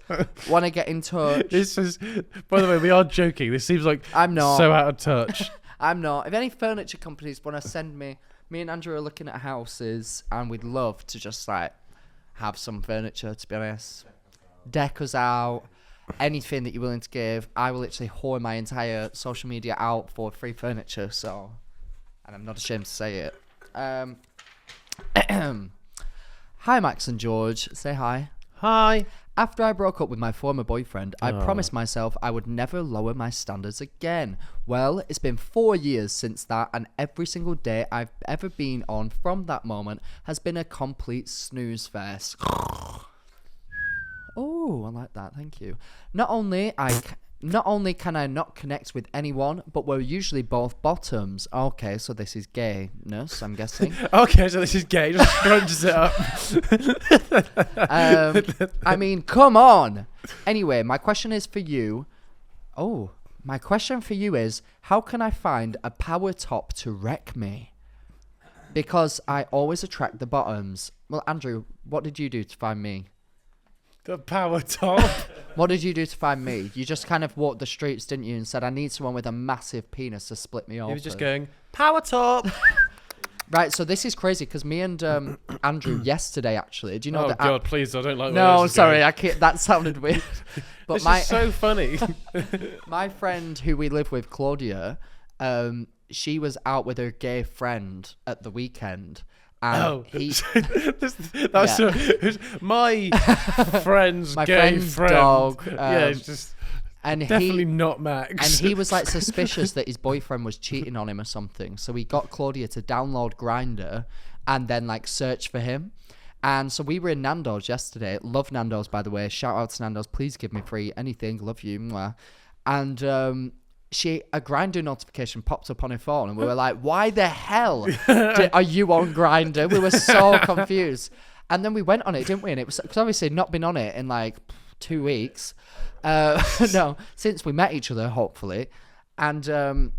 want to get in touch. This is, by the way, we are joking. This seems like I'm not. so out of touch. I'm not. If any furniture companies want to send me and Andrew are looking at houses and we'd love to just like have some furniture, to be honest. Deck us out. Anything that you're willing to give. I will literally whore my entire social media out for free furniture, so, and I'm not ashamed to say it. Hi Max and George, say hi. Hi. After I broke up with my former boyfriend, I promised myself I would never lower my standards again. Well, it's been 4 years since that, and every single day I've ever been on from that moment has been a complete snooze fest. Oh, I like that, thank you. Not only can I not connect with anyone, but we're usually both bottoms. Okay, so this is gayness, I'm guessing. Okay, so this is gay. Just crunches it up. I mean, come on. Anyway, my question is for you. My question for you is, how can I find a power top to wreck me? Because I always attract the bottoms. Well, Andrew, what did you do to find me? The power top. What did you do to find me? You just kind of walked the streets, didn't you, and said, I need someone with a massive penis to split me off. He was just going, power top. Right, so this is crazy because me and Andrew yesterday, actually, do you know Oh that? God, please! I don't like. No, where this is sorry, going. I can't. That sounded weird. But This is so funny. my friend who we live with, Claudia, she was out with her gay friend at the weekend. And My friend's my gay friend's friend. dog. Yeah, it's just. And Definitely not Max. And he was like suspicious that his boyfriend was cheating on him or something. So he got Claudia to download Grindr and then like search for him. And so we were in Nando's yesterday. Love Nando's, by the way. Shout out to Nando's. Please give me free anything. Love you. Mwah. And a Grindr notification popped up on her phone, and we were like, "Why the hell are you on Grindr?" We were so confused. And then we went on it, didn't we? And it was because obviously not been on it in like 2 weeks. No, since we met each other, hopefully. And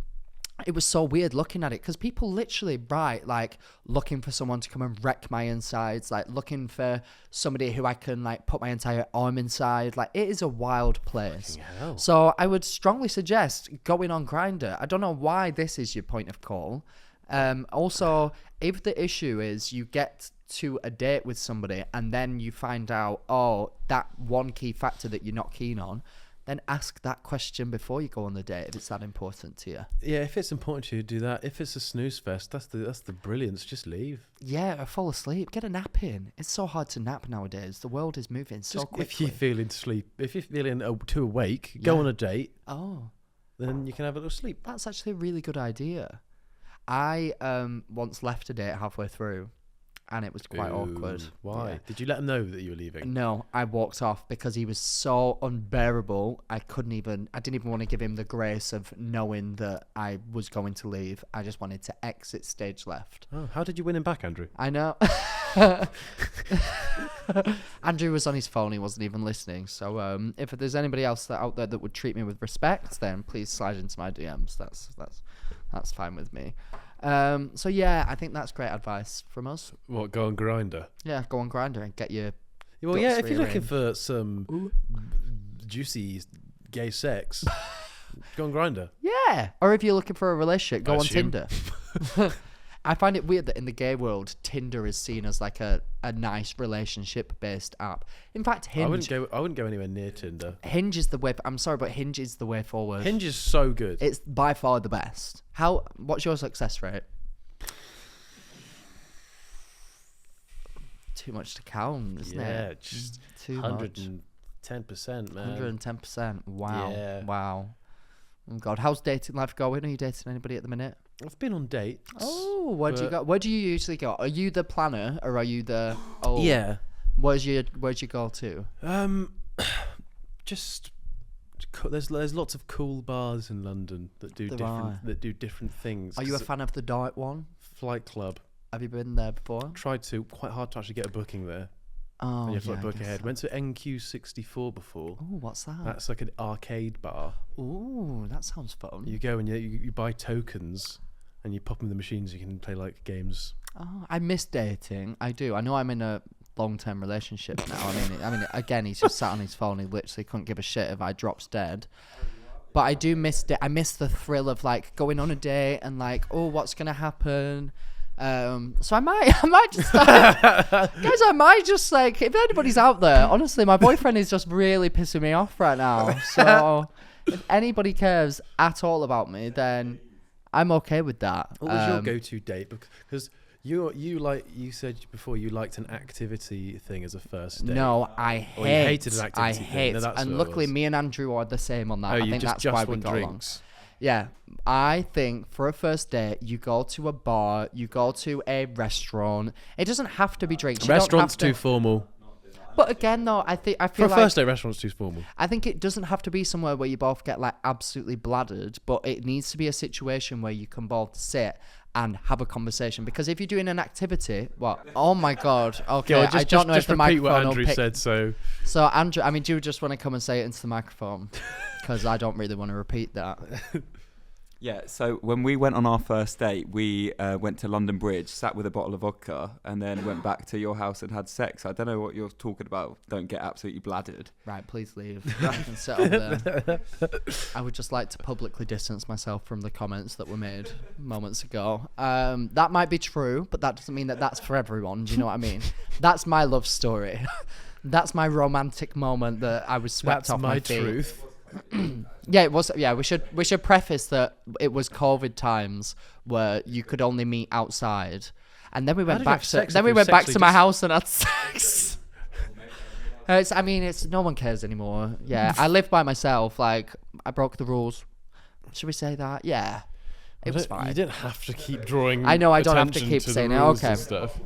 it was so weird looking at it because people literally write like looking for someone to come and wreck my insides, like looking for somebody who I can like put my entire arm inside. Like it is a wild place. So I would strongly suggest going on Grindr. I don't know why this is your point of call. Also, if the issue is you get to a date with somebody and then you find out, oh, that one key factor that you're not keen on, then ask that question before you go on the date if it's that important to you. Yeah, if it's important to you, do that. If it's a snooze fest, that's the brilliance. Just leave. Yeah, or fall asleep. Get a nap in. It's so hard to nap nowadays. The world is moving so quickly. If you're feeling too awake, go on a date. Oh. Then you can have a little sleep. That's actually a really good idea. I once left a date halfway through, and it was quite awkward. Why? Yeah. Did you let him know that you were leaving? No, I walked off because he was so unbearable. I didn't even want to give him the grace of knowing that I was going to leave. I just wanted to exit stage left. Oh, how did you win him back, Andrew? I know. Andrew was on his phone. He wasn't even listening. So if there's anybody else out there that would treat me with respect, then please slide into my DMs. That's fine with me. So yeah, I think that's great advice from us. What, go on Grindr? Yeah, go on Grindr and get your. Well, yeah, if you're looking for some juicy gay sex, go on Grindr. Yeah, or if you're looking for a relationship, go on assume. Tinder. I find it weird that in the gay world, Tinder is seen as like a nice relationship-based app. In fact, Hinge. I wouldn't go anywhere near Tinder. Hinge is the way. I'm sorry, but Hinge is the way forward. Hinge is so good. It's by far the best. What's your success rate? Too much to count, isn't it? Yeah, just too 110%, man. 110%. Wow. Yeah. Wow. Oh God, how's dating life going? Are you dating anybody at the minute? I've been on dates. Oh, where do you go? Where do you usually go? Are you the planner or are you the? Oh, yeah. Where'd you go to? There's lots of cool bars in London that do different things. Are you a fan of the dark one? Flight Club. Have you been there before? Tried to. Quite hard to actually get a booking there. Oh, you have to yeah, book ahead. Went to NQ64 before. Oh, what's that? That's like an arcade bar. Oh, that sounds fun. You go and you buy tokens, and you pop them in the machines. You can play like games. Oh, I miss dating. I do. I know I'm in a long-term relationship now. I mean, again, he's just sat on his phone. He literally couldn't give a shit if I dropped dead. But I do miss it. I miss the thrill of like going on a date and like, oh, what's gonna happen? So I might just guys, I might just like, if anybody's out there, honestly, my boyfriend is just really pissing me off right now. So if anybody cares at all about me, then I'm okay with that. What was your go-to date? Because you said before you liked an activity thing as a first date. No, I hated an activity thing. No, and luckily me and Andrew are the same on that. Oh, I think that's why we got along. Yeah, I think for a first date, you go to a bar, you go to a restaurant. It doesn't have to be drinks. Restaurant's too formal. But again, though, I feel for a first date, restaurant's too formal. I think it doesn't have to be somewhere where you both get like absolutely bladdered, but it needs to be a situation where you can both sit and have a conversation. Because if you're doing an activity, what? Oh my God. Okay, I don't know if the microphone what Andrew will pick. said. So Andrew, I mean, do you just want to come and say it into the microphone? Because I don't really want to repeat that. Yeah, so when we went on our first date, we went to London Bridge, sat with a bottle of vodka, and then went back to your house and had sex. I don't know what you're talking about. Don't get absolutely bladdered. Right, please leave. I can settle there. I would just like to publicly distance myself from the comments that were made moments ago. That might be true, but that doesn't mean that that's for everyone. Do you know what I mean? That's my love story. That's my romantic moment that I was swept off my feet. That's my truth. Yeah, it was. Yeah, we should preface that it was COVID times where you could only meet outside, and then we went back to my house and had sex. It's no one cares anymore. Yeah, I live by myself. Like, I broke the rules. Should we say that? Yeah, it was fine. You didn't have to keep drawing. I know. I don't have to attention keep the saying it. rules Okay. and stuff.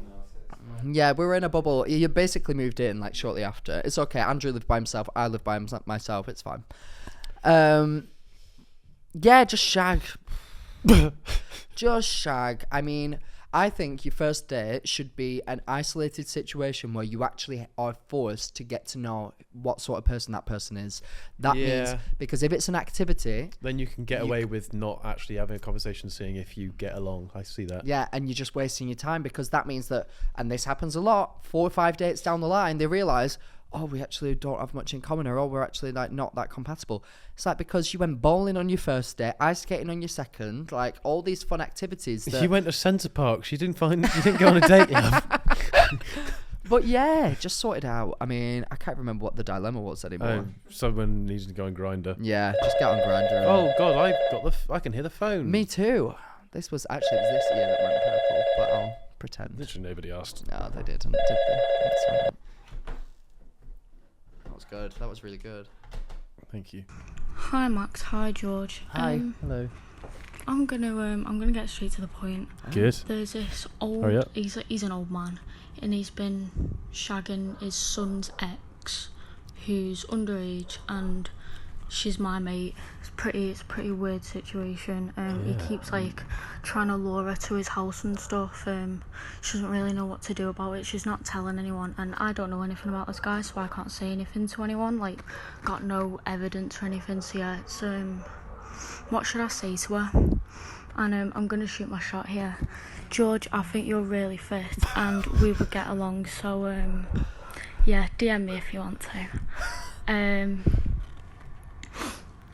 Yeah, we were in a bubble. You basically moved in like shortly after. It's okay. Andrew lived by himself. I lived by myself. It's fine. Yeah, just shag. Just shag. I mean, I think your first date should be an isolated situation where you actually are forced to get to know what sort of person that person is. That means, because if it's an activity, then you can get away with not actually having a conversation, seeing if you get along. I see that. Yeah, and you're just wasting your time, because that means that, and this happens a lot, 4 or 5 dates down the line, they realise, oh, we actually don't have much in common, or oh, we're actually like not that compatible. It's like because you went bowling on your first date, ice skating on your second, like all these fun activities. That... You went to Centre Park. You didn't go on a date, love. But yeah, just sort it out. I mean, I can't remember what the dilemma was anymore. Someone needed to go on Grindr. Yeah, just get on Grindr. Oh God, I can hear the phone. Me too. This was this year that went purple, but I'll pretend. Literally nobody asked. No, they didn't, did they? That's right. That was good. That was really good. Thank you. Hi Max. Hi George. Hi. Hello. I'm gonna get straight to the point. Good. There's this old. Hurry up. He's an old man, and he's been shagging his son's ex, who's underage, and she's my mate. It's a pretty weird situation. He keeps like trying to lure her to his house and stuff. She doesn't really know what to do about it. She's not telling anyone, and I don't know anything about this guy, so I can't say anything to anyone. Like, got no evidence or anything. So yeah, it's what should I say to her? And I'm gonna shoot my shot here. George, I think you're really fit, and we would get along. So yeah, DM me if you want to.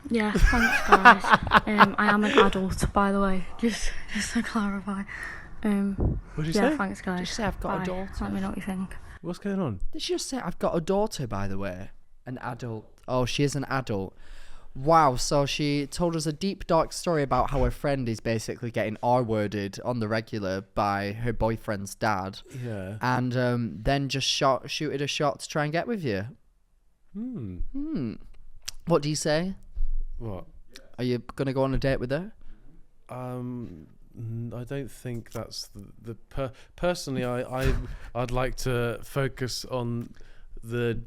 Yeah, thanks guys. I am an adult, by the way, just to clarify. What did you say? Yeah, thanks guys. Did you say I've got a daughter? Let me know what you think. What's going on? Did she just say I've got a daughter, by the way? An adult. Oh, she is an adult. Wow, so she told us a deep, dark story about how her friend is basically getting R-worded on the regular by her boyfriend's dad. Yeah. And then just shooted a shot to try and get with you. What do you say? What? Are you going to go on a date with her? I don't think that's personally. I'd like to focus on the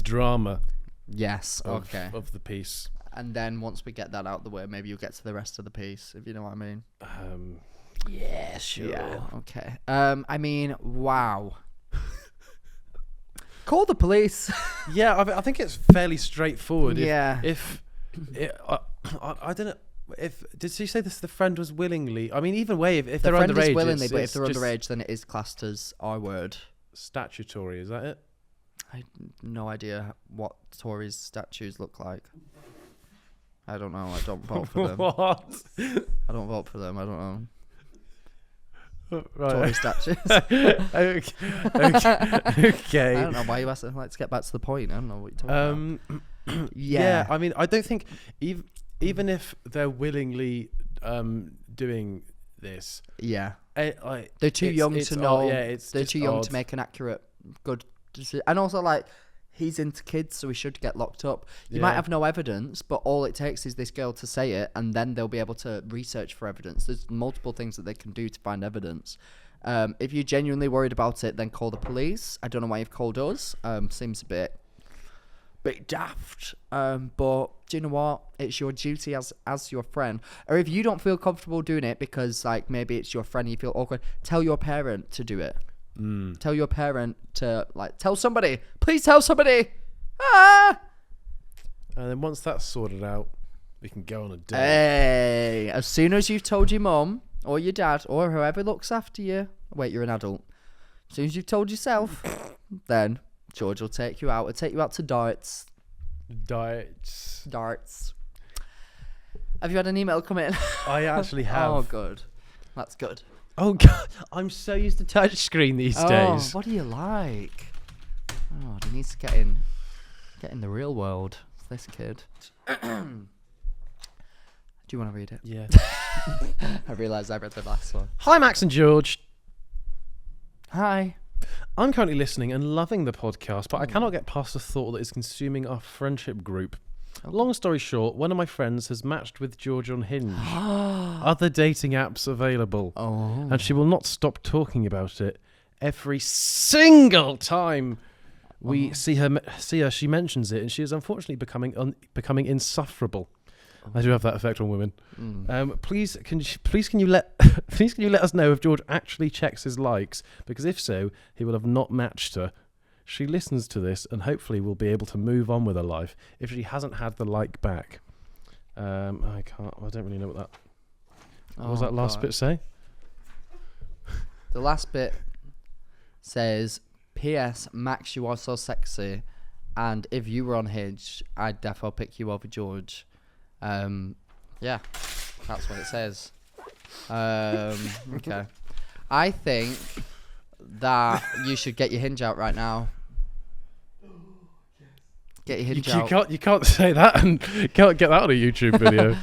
drama. Yes. Okay. Of the piece. And then once we get that out of the way, maybe you'll get to the rest of the piece, if you know what I mean. Yeah, sure. Yeah. Okay. I mean, wow. Call the police. Yeah, I think it's fairly straightforward. Yeah. I don't know. Did she say this? The friend was willingly. I mean, either way, if the they're friend underage, is willingly, but if they're just underage, then it is classed as R-word. Statutory. Is that it? I have no idea what Tories' statues look like. I don't know. I don't vote for them. What? I don't vote for them. I don't know. Right. Tory statues. Okay. I don't know why you asked. Let's get back to the point. I don't know what you're talking about. Yeah. I mean, I don't think even if they're willingly doing this. Yeah. They're too young to know. They're too young to make an accurate, good decision. And also, like, he's into kids, so he should get locked up. You might have no evidence, but all it takes is this girl to say it, and then they'll be able to research for evidence. There's multiple things that they can do to find evidence. If you're genuinely worried about it, then call the police. I don't know why you've called us. Seems a bit daft. But do you know what? It's your duty as your friend. Or if you don't feel comfortable doing it because, like, maybe it's your friend and you feel awkward, tell your parent to do it. Tell your parent to, like, tell somebody. Please tell somebody. Ah! And then once that's sorted out, we can go on a date. Hey, as soon as you've told your mum or your dad or whoever looks after you, wait, you're an adult. As soon as you've told yourself, then George will take you out. He'll take you out to darts. Darts. Have you had an email come in? I actually have. Oh, good. That's good. Oh God, I'm so used to touchscreen these days. What do you like? Oh, he needs to get in the real world. This kid. Do you want to read it? Yeah. I realised I read the last one. Hi, Max and George. Hi. I'm currently listening and loving the podcast, but I cannot get past the thought that it's consuming our friendship group. Long story short, one of my friends has matched with George on Hinge. Other dating apps available. And she will not stop talking about it. Every single time we see her, she mentions it, and she is unfortunately becoming insufferable. I do have that effect on women. Please can you let us know if George actually checks his likes, because if so, he will have not matched her. She listens to this and hopefully will be able to move on with her life if she hasn't had the like back. I don't really know what was that last bit say? The last bit says, P.S. Max, you are so sexy, and if you were on Hinge, I'd defo pick you over George. Yeah, that's what it says. Okay. I think that you should get your Hinge out right now. Get your Hinge out. You can't say that and can't get that on a YouTube video.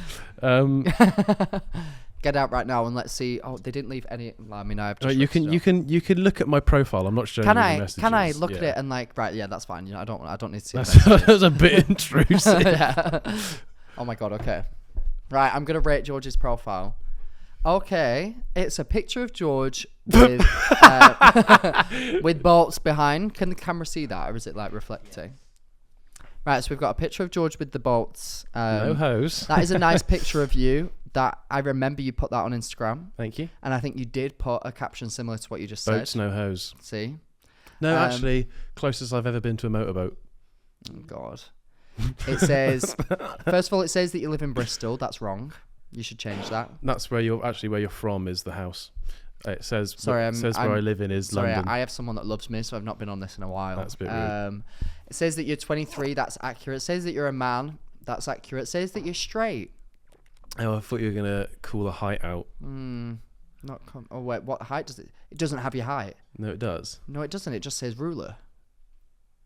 Get out right now and let's see. Oh, they didn't leave any. I mean, I've just. You can look at my profile. I'm not showing you the messages. Can I look at it and like? Right, yeah, that's fine. I don't need to see. That was a bit intrusive. Yeah. Oh my god. Okay. Right, I'm gonna rate George's profile. Okay, it's a picture of George with with bolts behind. Can the camera see that, or is it like reflecting? Right, so we've got a picture of George with the bolts. No hose. That is a nice picture of you. That I remember you put that on Instagram. Thank you. And I think you did put a caption similar to what you just said. Boats, no hose. See? No, actually, closest I've ever been to a motorboat. Oh, God. It says, first of all, it says that you live in Bristol. That's wrong. You should change that. That's where you're from is the house. It says where I live in is London. Sorry, I have someone that loves me, so I've not been on this in a while. That's a bit rude. It says that you're 23. That's accurate. It says that you're a man. That's accurate. It says that you're straight. Oh, I thought you were going to call the height out. Oh, wait. What height does it? It doesn't have your height. No, it does. No, it doesn't. It just says ruler.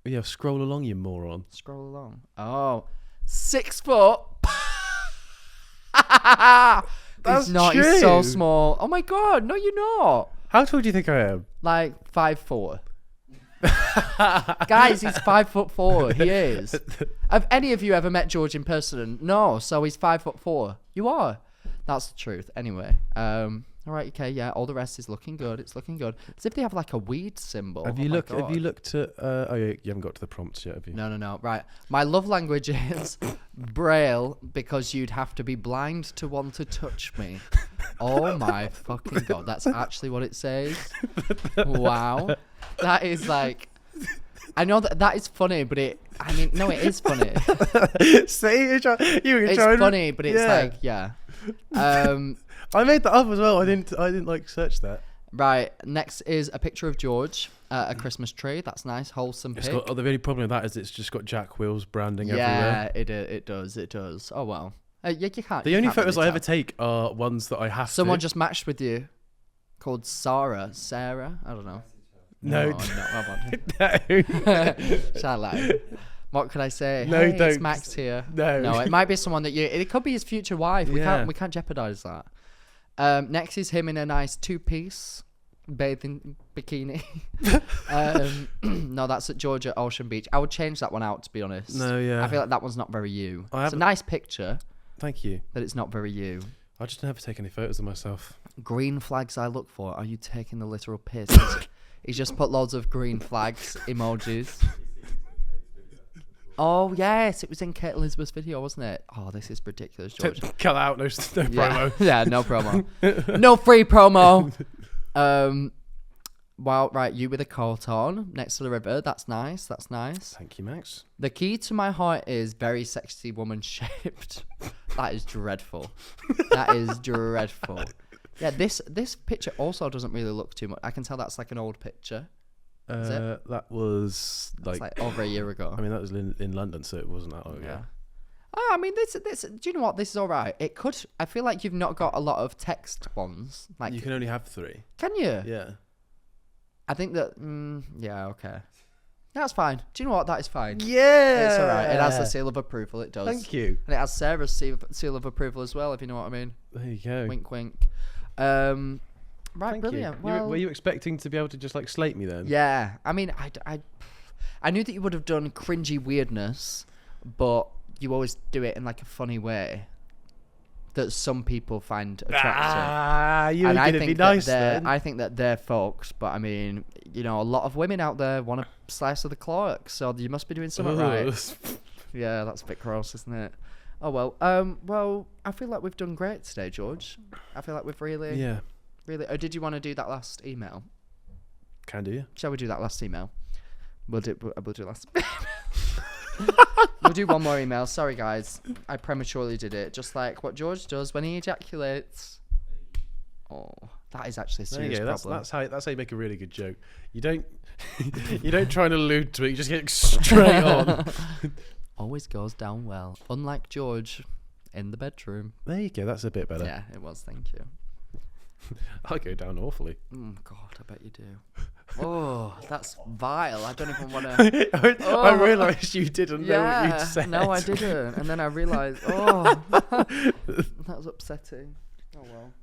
Yeah, scroll along, you moron. Scroll along. Oh, 6 foot. That's not. true. He's so small. Oh my god. No, you're not. How tall do you think I am? Like 5'4". Guys, he's 5'4". He is. Have any of you ever met George in person? No. So he's 5'4". You are. That's the truth. Anyway. All right. Okay. Yeah. All the rest is looking good. It's looking good. As if they have like a weed symbol. Have you looked at? Oh, yeah, you haven't got to the prompts yet, have you? No. Right. My love language is Braille, because you'd have to be blind to want to touch me. Oh my fucking god. That's actually what it says. Wow. That is like. I know that is funny, but it is funny. See, it's funny, but it's like, yeah. I made that up as well. I didn't like search that. Right. Next is a picture of George at a Christmas tree. That's nice, wholesome pic. The only problem with that is it's just got Jack Wills branding everywhere. Yeah, it does. Oh well. You can't. The only photos I ever take are ones that I have. Someone just matched with you, called Sarah. I don't know. No. Shall I? What could I say? No, hey, don't. It's Max here. No, it might be someone that it could be his future wife. We can't jeopardize that. Next is him in a nice 2-piece bathing bikini. No, that's at Georgia Ocean Beach. I would change that one out, to be honest. No, yeah. I feel like that one's not very you. It's a nice picture. Thank you. But it's not very you. I just never take any photos of myself. Green flags I look for. Are you taking the literal piss? He's just put loads of green flags emojis. Oh, yes. It was in Kate Elizabeth's video, wasn't it? Oh, this is ridiculous, George. Cut out. No promo. Yeah, no promo. No free promo. Well, right. You with a coat on next to the river. That's nice. Thank you, Max. The key to my heart is very sexy woman shaped. That is dreadful. Yeah, this picture also doesn't really look too much. I can tell that's like an old picture. That was like over a year ago. I mean, that was in London, so it wasn't that long ago. I mean, this. Do you know what? This is all right. It could. I feel like you've not got a lot of text ones. Like you can only have 3. Can you? Yeah. I think that. Yeah. Okay. That's fine. Do you know what? That is fine. Yeah. It's all right. It has the seal of approval. It does. Thank you. And it has Sarah's seal of approval as well, if you know what I mean. There you go. Wink, wink. Right, Thank brilliant. you. Well, Were you expecting to be able to just like slate me then? yeah. I mean, I knew that you would have done cringy weirdness, but you always do it in like a funny way that some people find attractive. You were going to be nice then. I think that they're folks, but I mean, you know, a lot of women out there want a slice of the Clarke, so you must be doing something right. Yeah, that's a bit gross, isn't it? Oh well. Well, I feel like we've done great today, George. I feel like we've really. Oh, did you want to do that last email? Can do. Yeah. Shall we do that last email? We'll do last. We'll do one more email. Sorry, guys. I prematurely did it, just like what George does when he ejaculates. Oh, that is actually a serious problem. That's how you make a really good joke. You don't try and allude to it. You just get straight on. Always goes down well. Unlike George in the bedroom. There you go. That's a bit better. Yeah, it was. Thank you. I go down awfully. God, I bet you do. Oh, that's vile. I don't even want to. I realised you didn't know what you'd said. No, I didn't. And then I realised, that's upsetting. Oh, well.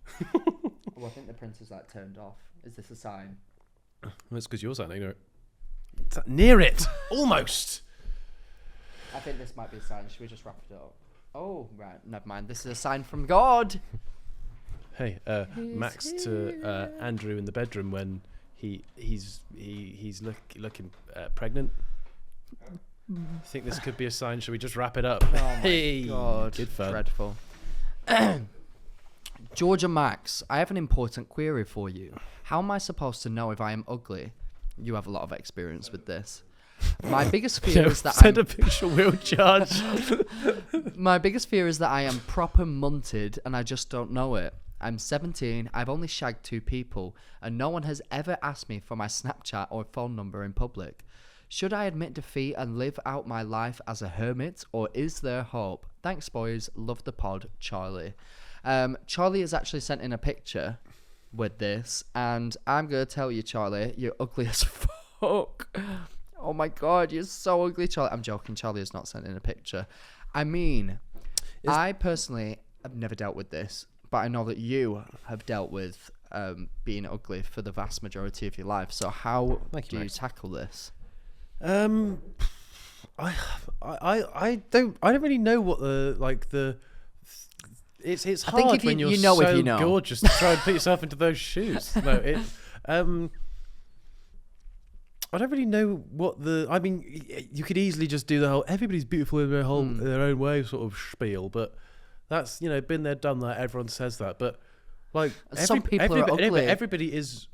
Oh, I think the printer's like turned off. Is this a sign? Well, it's because you're standing near it. Near it! Almost! I think this might be a sign. Should we just wrap it up? Oh, right. Never mind. This is a sign from God. Hey, Max to Andrew in the bedroom when he's looking pregnant. Think this could be a sign? Should we just wrap it up? Oh my God, good fun. Dreadful. George and Max, I have an important query for you. How am I supposed to know if I am ugly? You have a lot of experience with this. My biggest fear is that send a picture wheel charge. My biggest fear is that I am proper munted and I just don't know it. I'm 17, I've only shagged 2 people, and no one has ever asked me for my Snapchat or phone number in public. Should I admit defeat and live out my life as a hermit, or is there hope? Thanks, boys. Love the pod, Charlie. Charlie has actually sent in a picture with this, and I'm going to tell you, Charlie, you're ugly as fuck. Oh my God, you're so ugly, Charlie. I'm joking, Charlie has not sent in a picture. I mean, I personally have never dealt with this, but I know that you have dealt with being ugly for the vast majority of your life. So how do you tackle this? I don't really know what it's hard. I think if when you're you know, so if you know, gorgeous to try and put yourself into those shoes. No, I don't really know what I mean, you could easily just do the whole everybody's beautiful in their own way sort of spiel, but that's, you know, been there, done that. Everyone says that, but like some people are ugly. Everybody is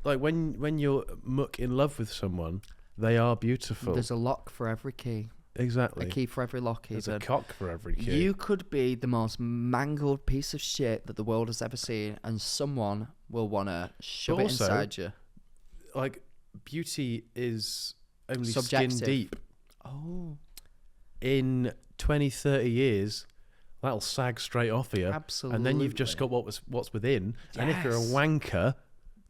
like when you're muck in love with someone, they are beautiful. There's a lock for every key. Exactly. A key for every lock. There's a cock for every key. You could be the most mangled piece of shit that the world has ever seen, and someone will want to shove it inside you. Like, beauty is only subjective. Skin deep. Oh. In 20, 30 years, that'll sag straight off of you. Absolutely. And then you've just got what's within. Yes. And if you're a wanker,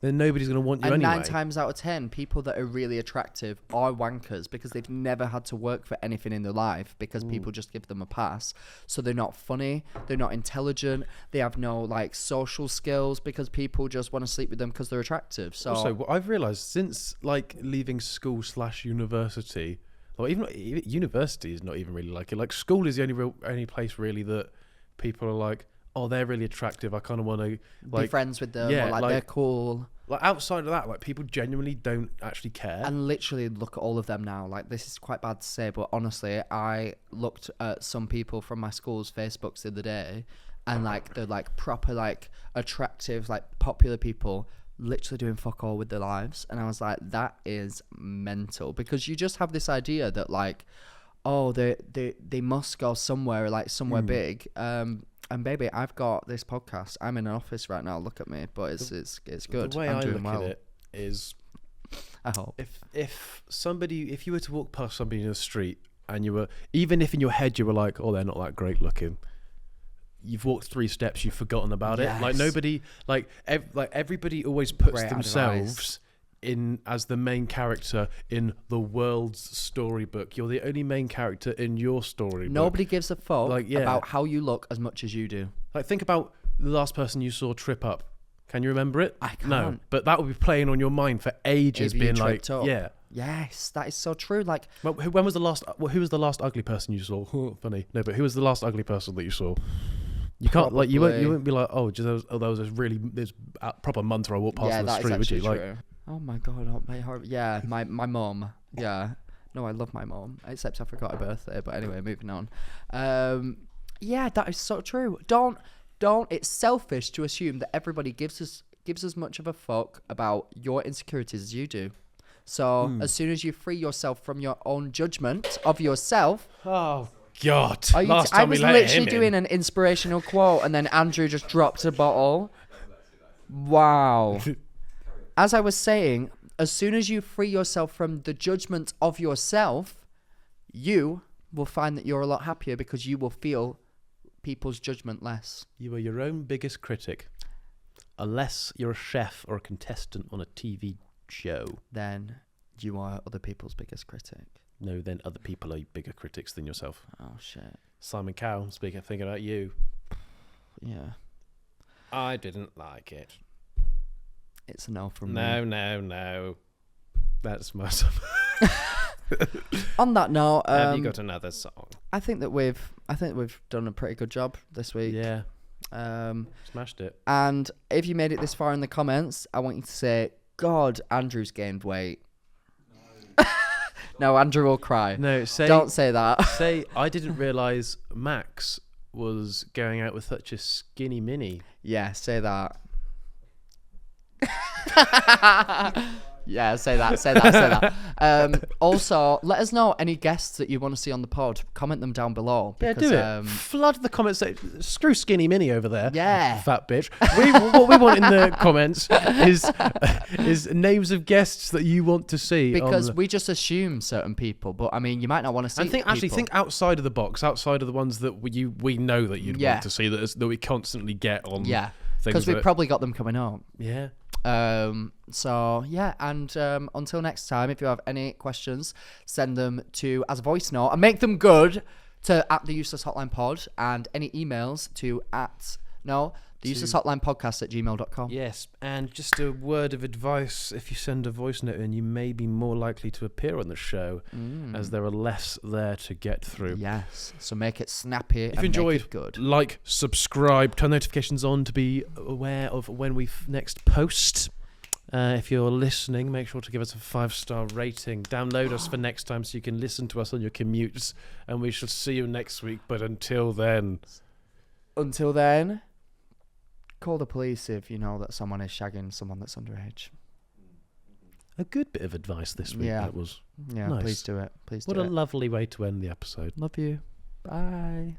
then nobody's going to want you anyway. And 9 times out of 10, people that are really attractive are wankers because they've never had to work for anything in their life because people just give them a pass. So they're not funny, they're not intelligent, they have no like social skills because people just want to sleep with them because they're attractive. So also, what I've realised since like leaving school / university, or even university is not even really like it. Like school is the only place really that people are like, oh, they're really attractive, I kind of want to like be friends with them, yeah, or like they're cool. Like outside of that, like people genuinely don't actually care. And literally look at all of them now. Like, this is quite bad to say, but honestly, I looked at some people from my school's Facebooks the other day, and like they're like proper like attractive, like popular people, literally doing fuck all with their lives. And I was like, that is mental, because you just have this idea that like, oh, they must go somewhere, like somewhere big. And baby, I've got this podcast. I'm in an office right now. Look at me, but it's good. The way I'm I doing look at it is, I hope if you were to walk past somebody in the street and you were, even if in your head you were like, oh, they're not that great looking, you've walked 3 steps, you've forgotten about it. Like nobody, like everybody always puts themselves in as the main character in the world's storybook. You're the only main character in your storybook. Nobody gives a fuck like, about how you look as much as you do. Like, think about the last person you saw trip up. Can you remember it? I can't. No, but that would be playing on your mind for ages, If you being like, tripped up. yeah. Yes, that is so true. Like, Well, when was the last? Who was the last ugly person you saw? Funny, no, but who was the last ugly person that you saw? You can't like you won't be like, oh, there was a really proper month where I walked past yeah, on the that is street, would you? actually Like, true. Oh my god, yeah, my mum. Yeah, no, I love my mum, except I forgot her birthday. But anyway, moving on. Yeah, that is so true. Don't. It's selfish to assume that everybody gives as much of a fuck about your insecurities as you do. So as soon as you free yourself from your own judgment of yourself. oh God! I was literally doing an inspirational quote, and then Andrew just dropped a bottle. Wow. As I was saying, as soon as you free yourself from the judgment of yourself, you will find that you're a lot happier because you will feel people's judgment less. You are your own biggest critic, unless you're a chef or a contestant on a TV show. Then you are other people's biggest critic. No, then other people are bigger critics than yourself. Oh shit. Simon Cowell, thinking about you. Yeah. I didn't like it. It's a no from me. No. That's my. On that note, Have you got another song? I think we've done a pretty good job this week. Yeah. Smashed it. And if you made it this far in the comments, I want you to say, God, Andrew's gained weight. No, Andrew will cry. No, don't say that. Say, I didn't realise Max was going out with such a skinny mini. Yeah, say that. Yeah, say that. Also, let us know any guests that you want to see on the pod. Comment them down below. Yeah, do it. Flood the comments. Screw Skinny Mini over there. Yeah. Fat bitch. What we want in the comments is names of guests that you want to see. Because we just assume certain people, but I mean, you might not want to see. And think outside of the box, outside of the ones that we know that you'd want to see, that we constantly get on. Yeah. Because we've probably got them coming up. Yeah. So yeah, and until next time, if you have any questions, send them to as a voice note and make them good to @the Useless Hotline Pod, and any emails to the Useless Hotline Podcast @gmail.com. Yes, and just a word of advice: if you send a voice note in, you may be more likely to appear on the show, as there are less there to get through. Yes, so make it snappy. If you enjoyed, make it good. Like, subscribe, turn notifications on to be aware of when we next post. If you're listening, make sure to give us a 5-star rating. Download us for next time so you can listen to us on your commutes, and we shall see you next week. But until then, call the police if you know that someone is shagging someone that's underage. a good bit of advice this week. Yeah. That was Yeah, nice. Please do it. What a lovely way to end the episode. Love you. Bye.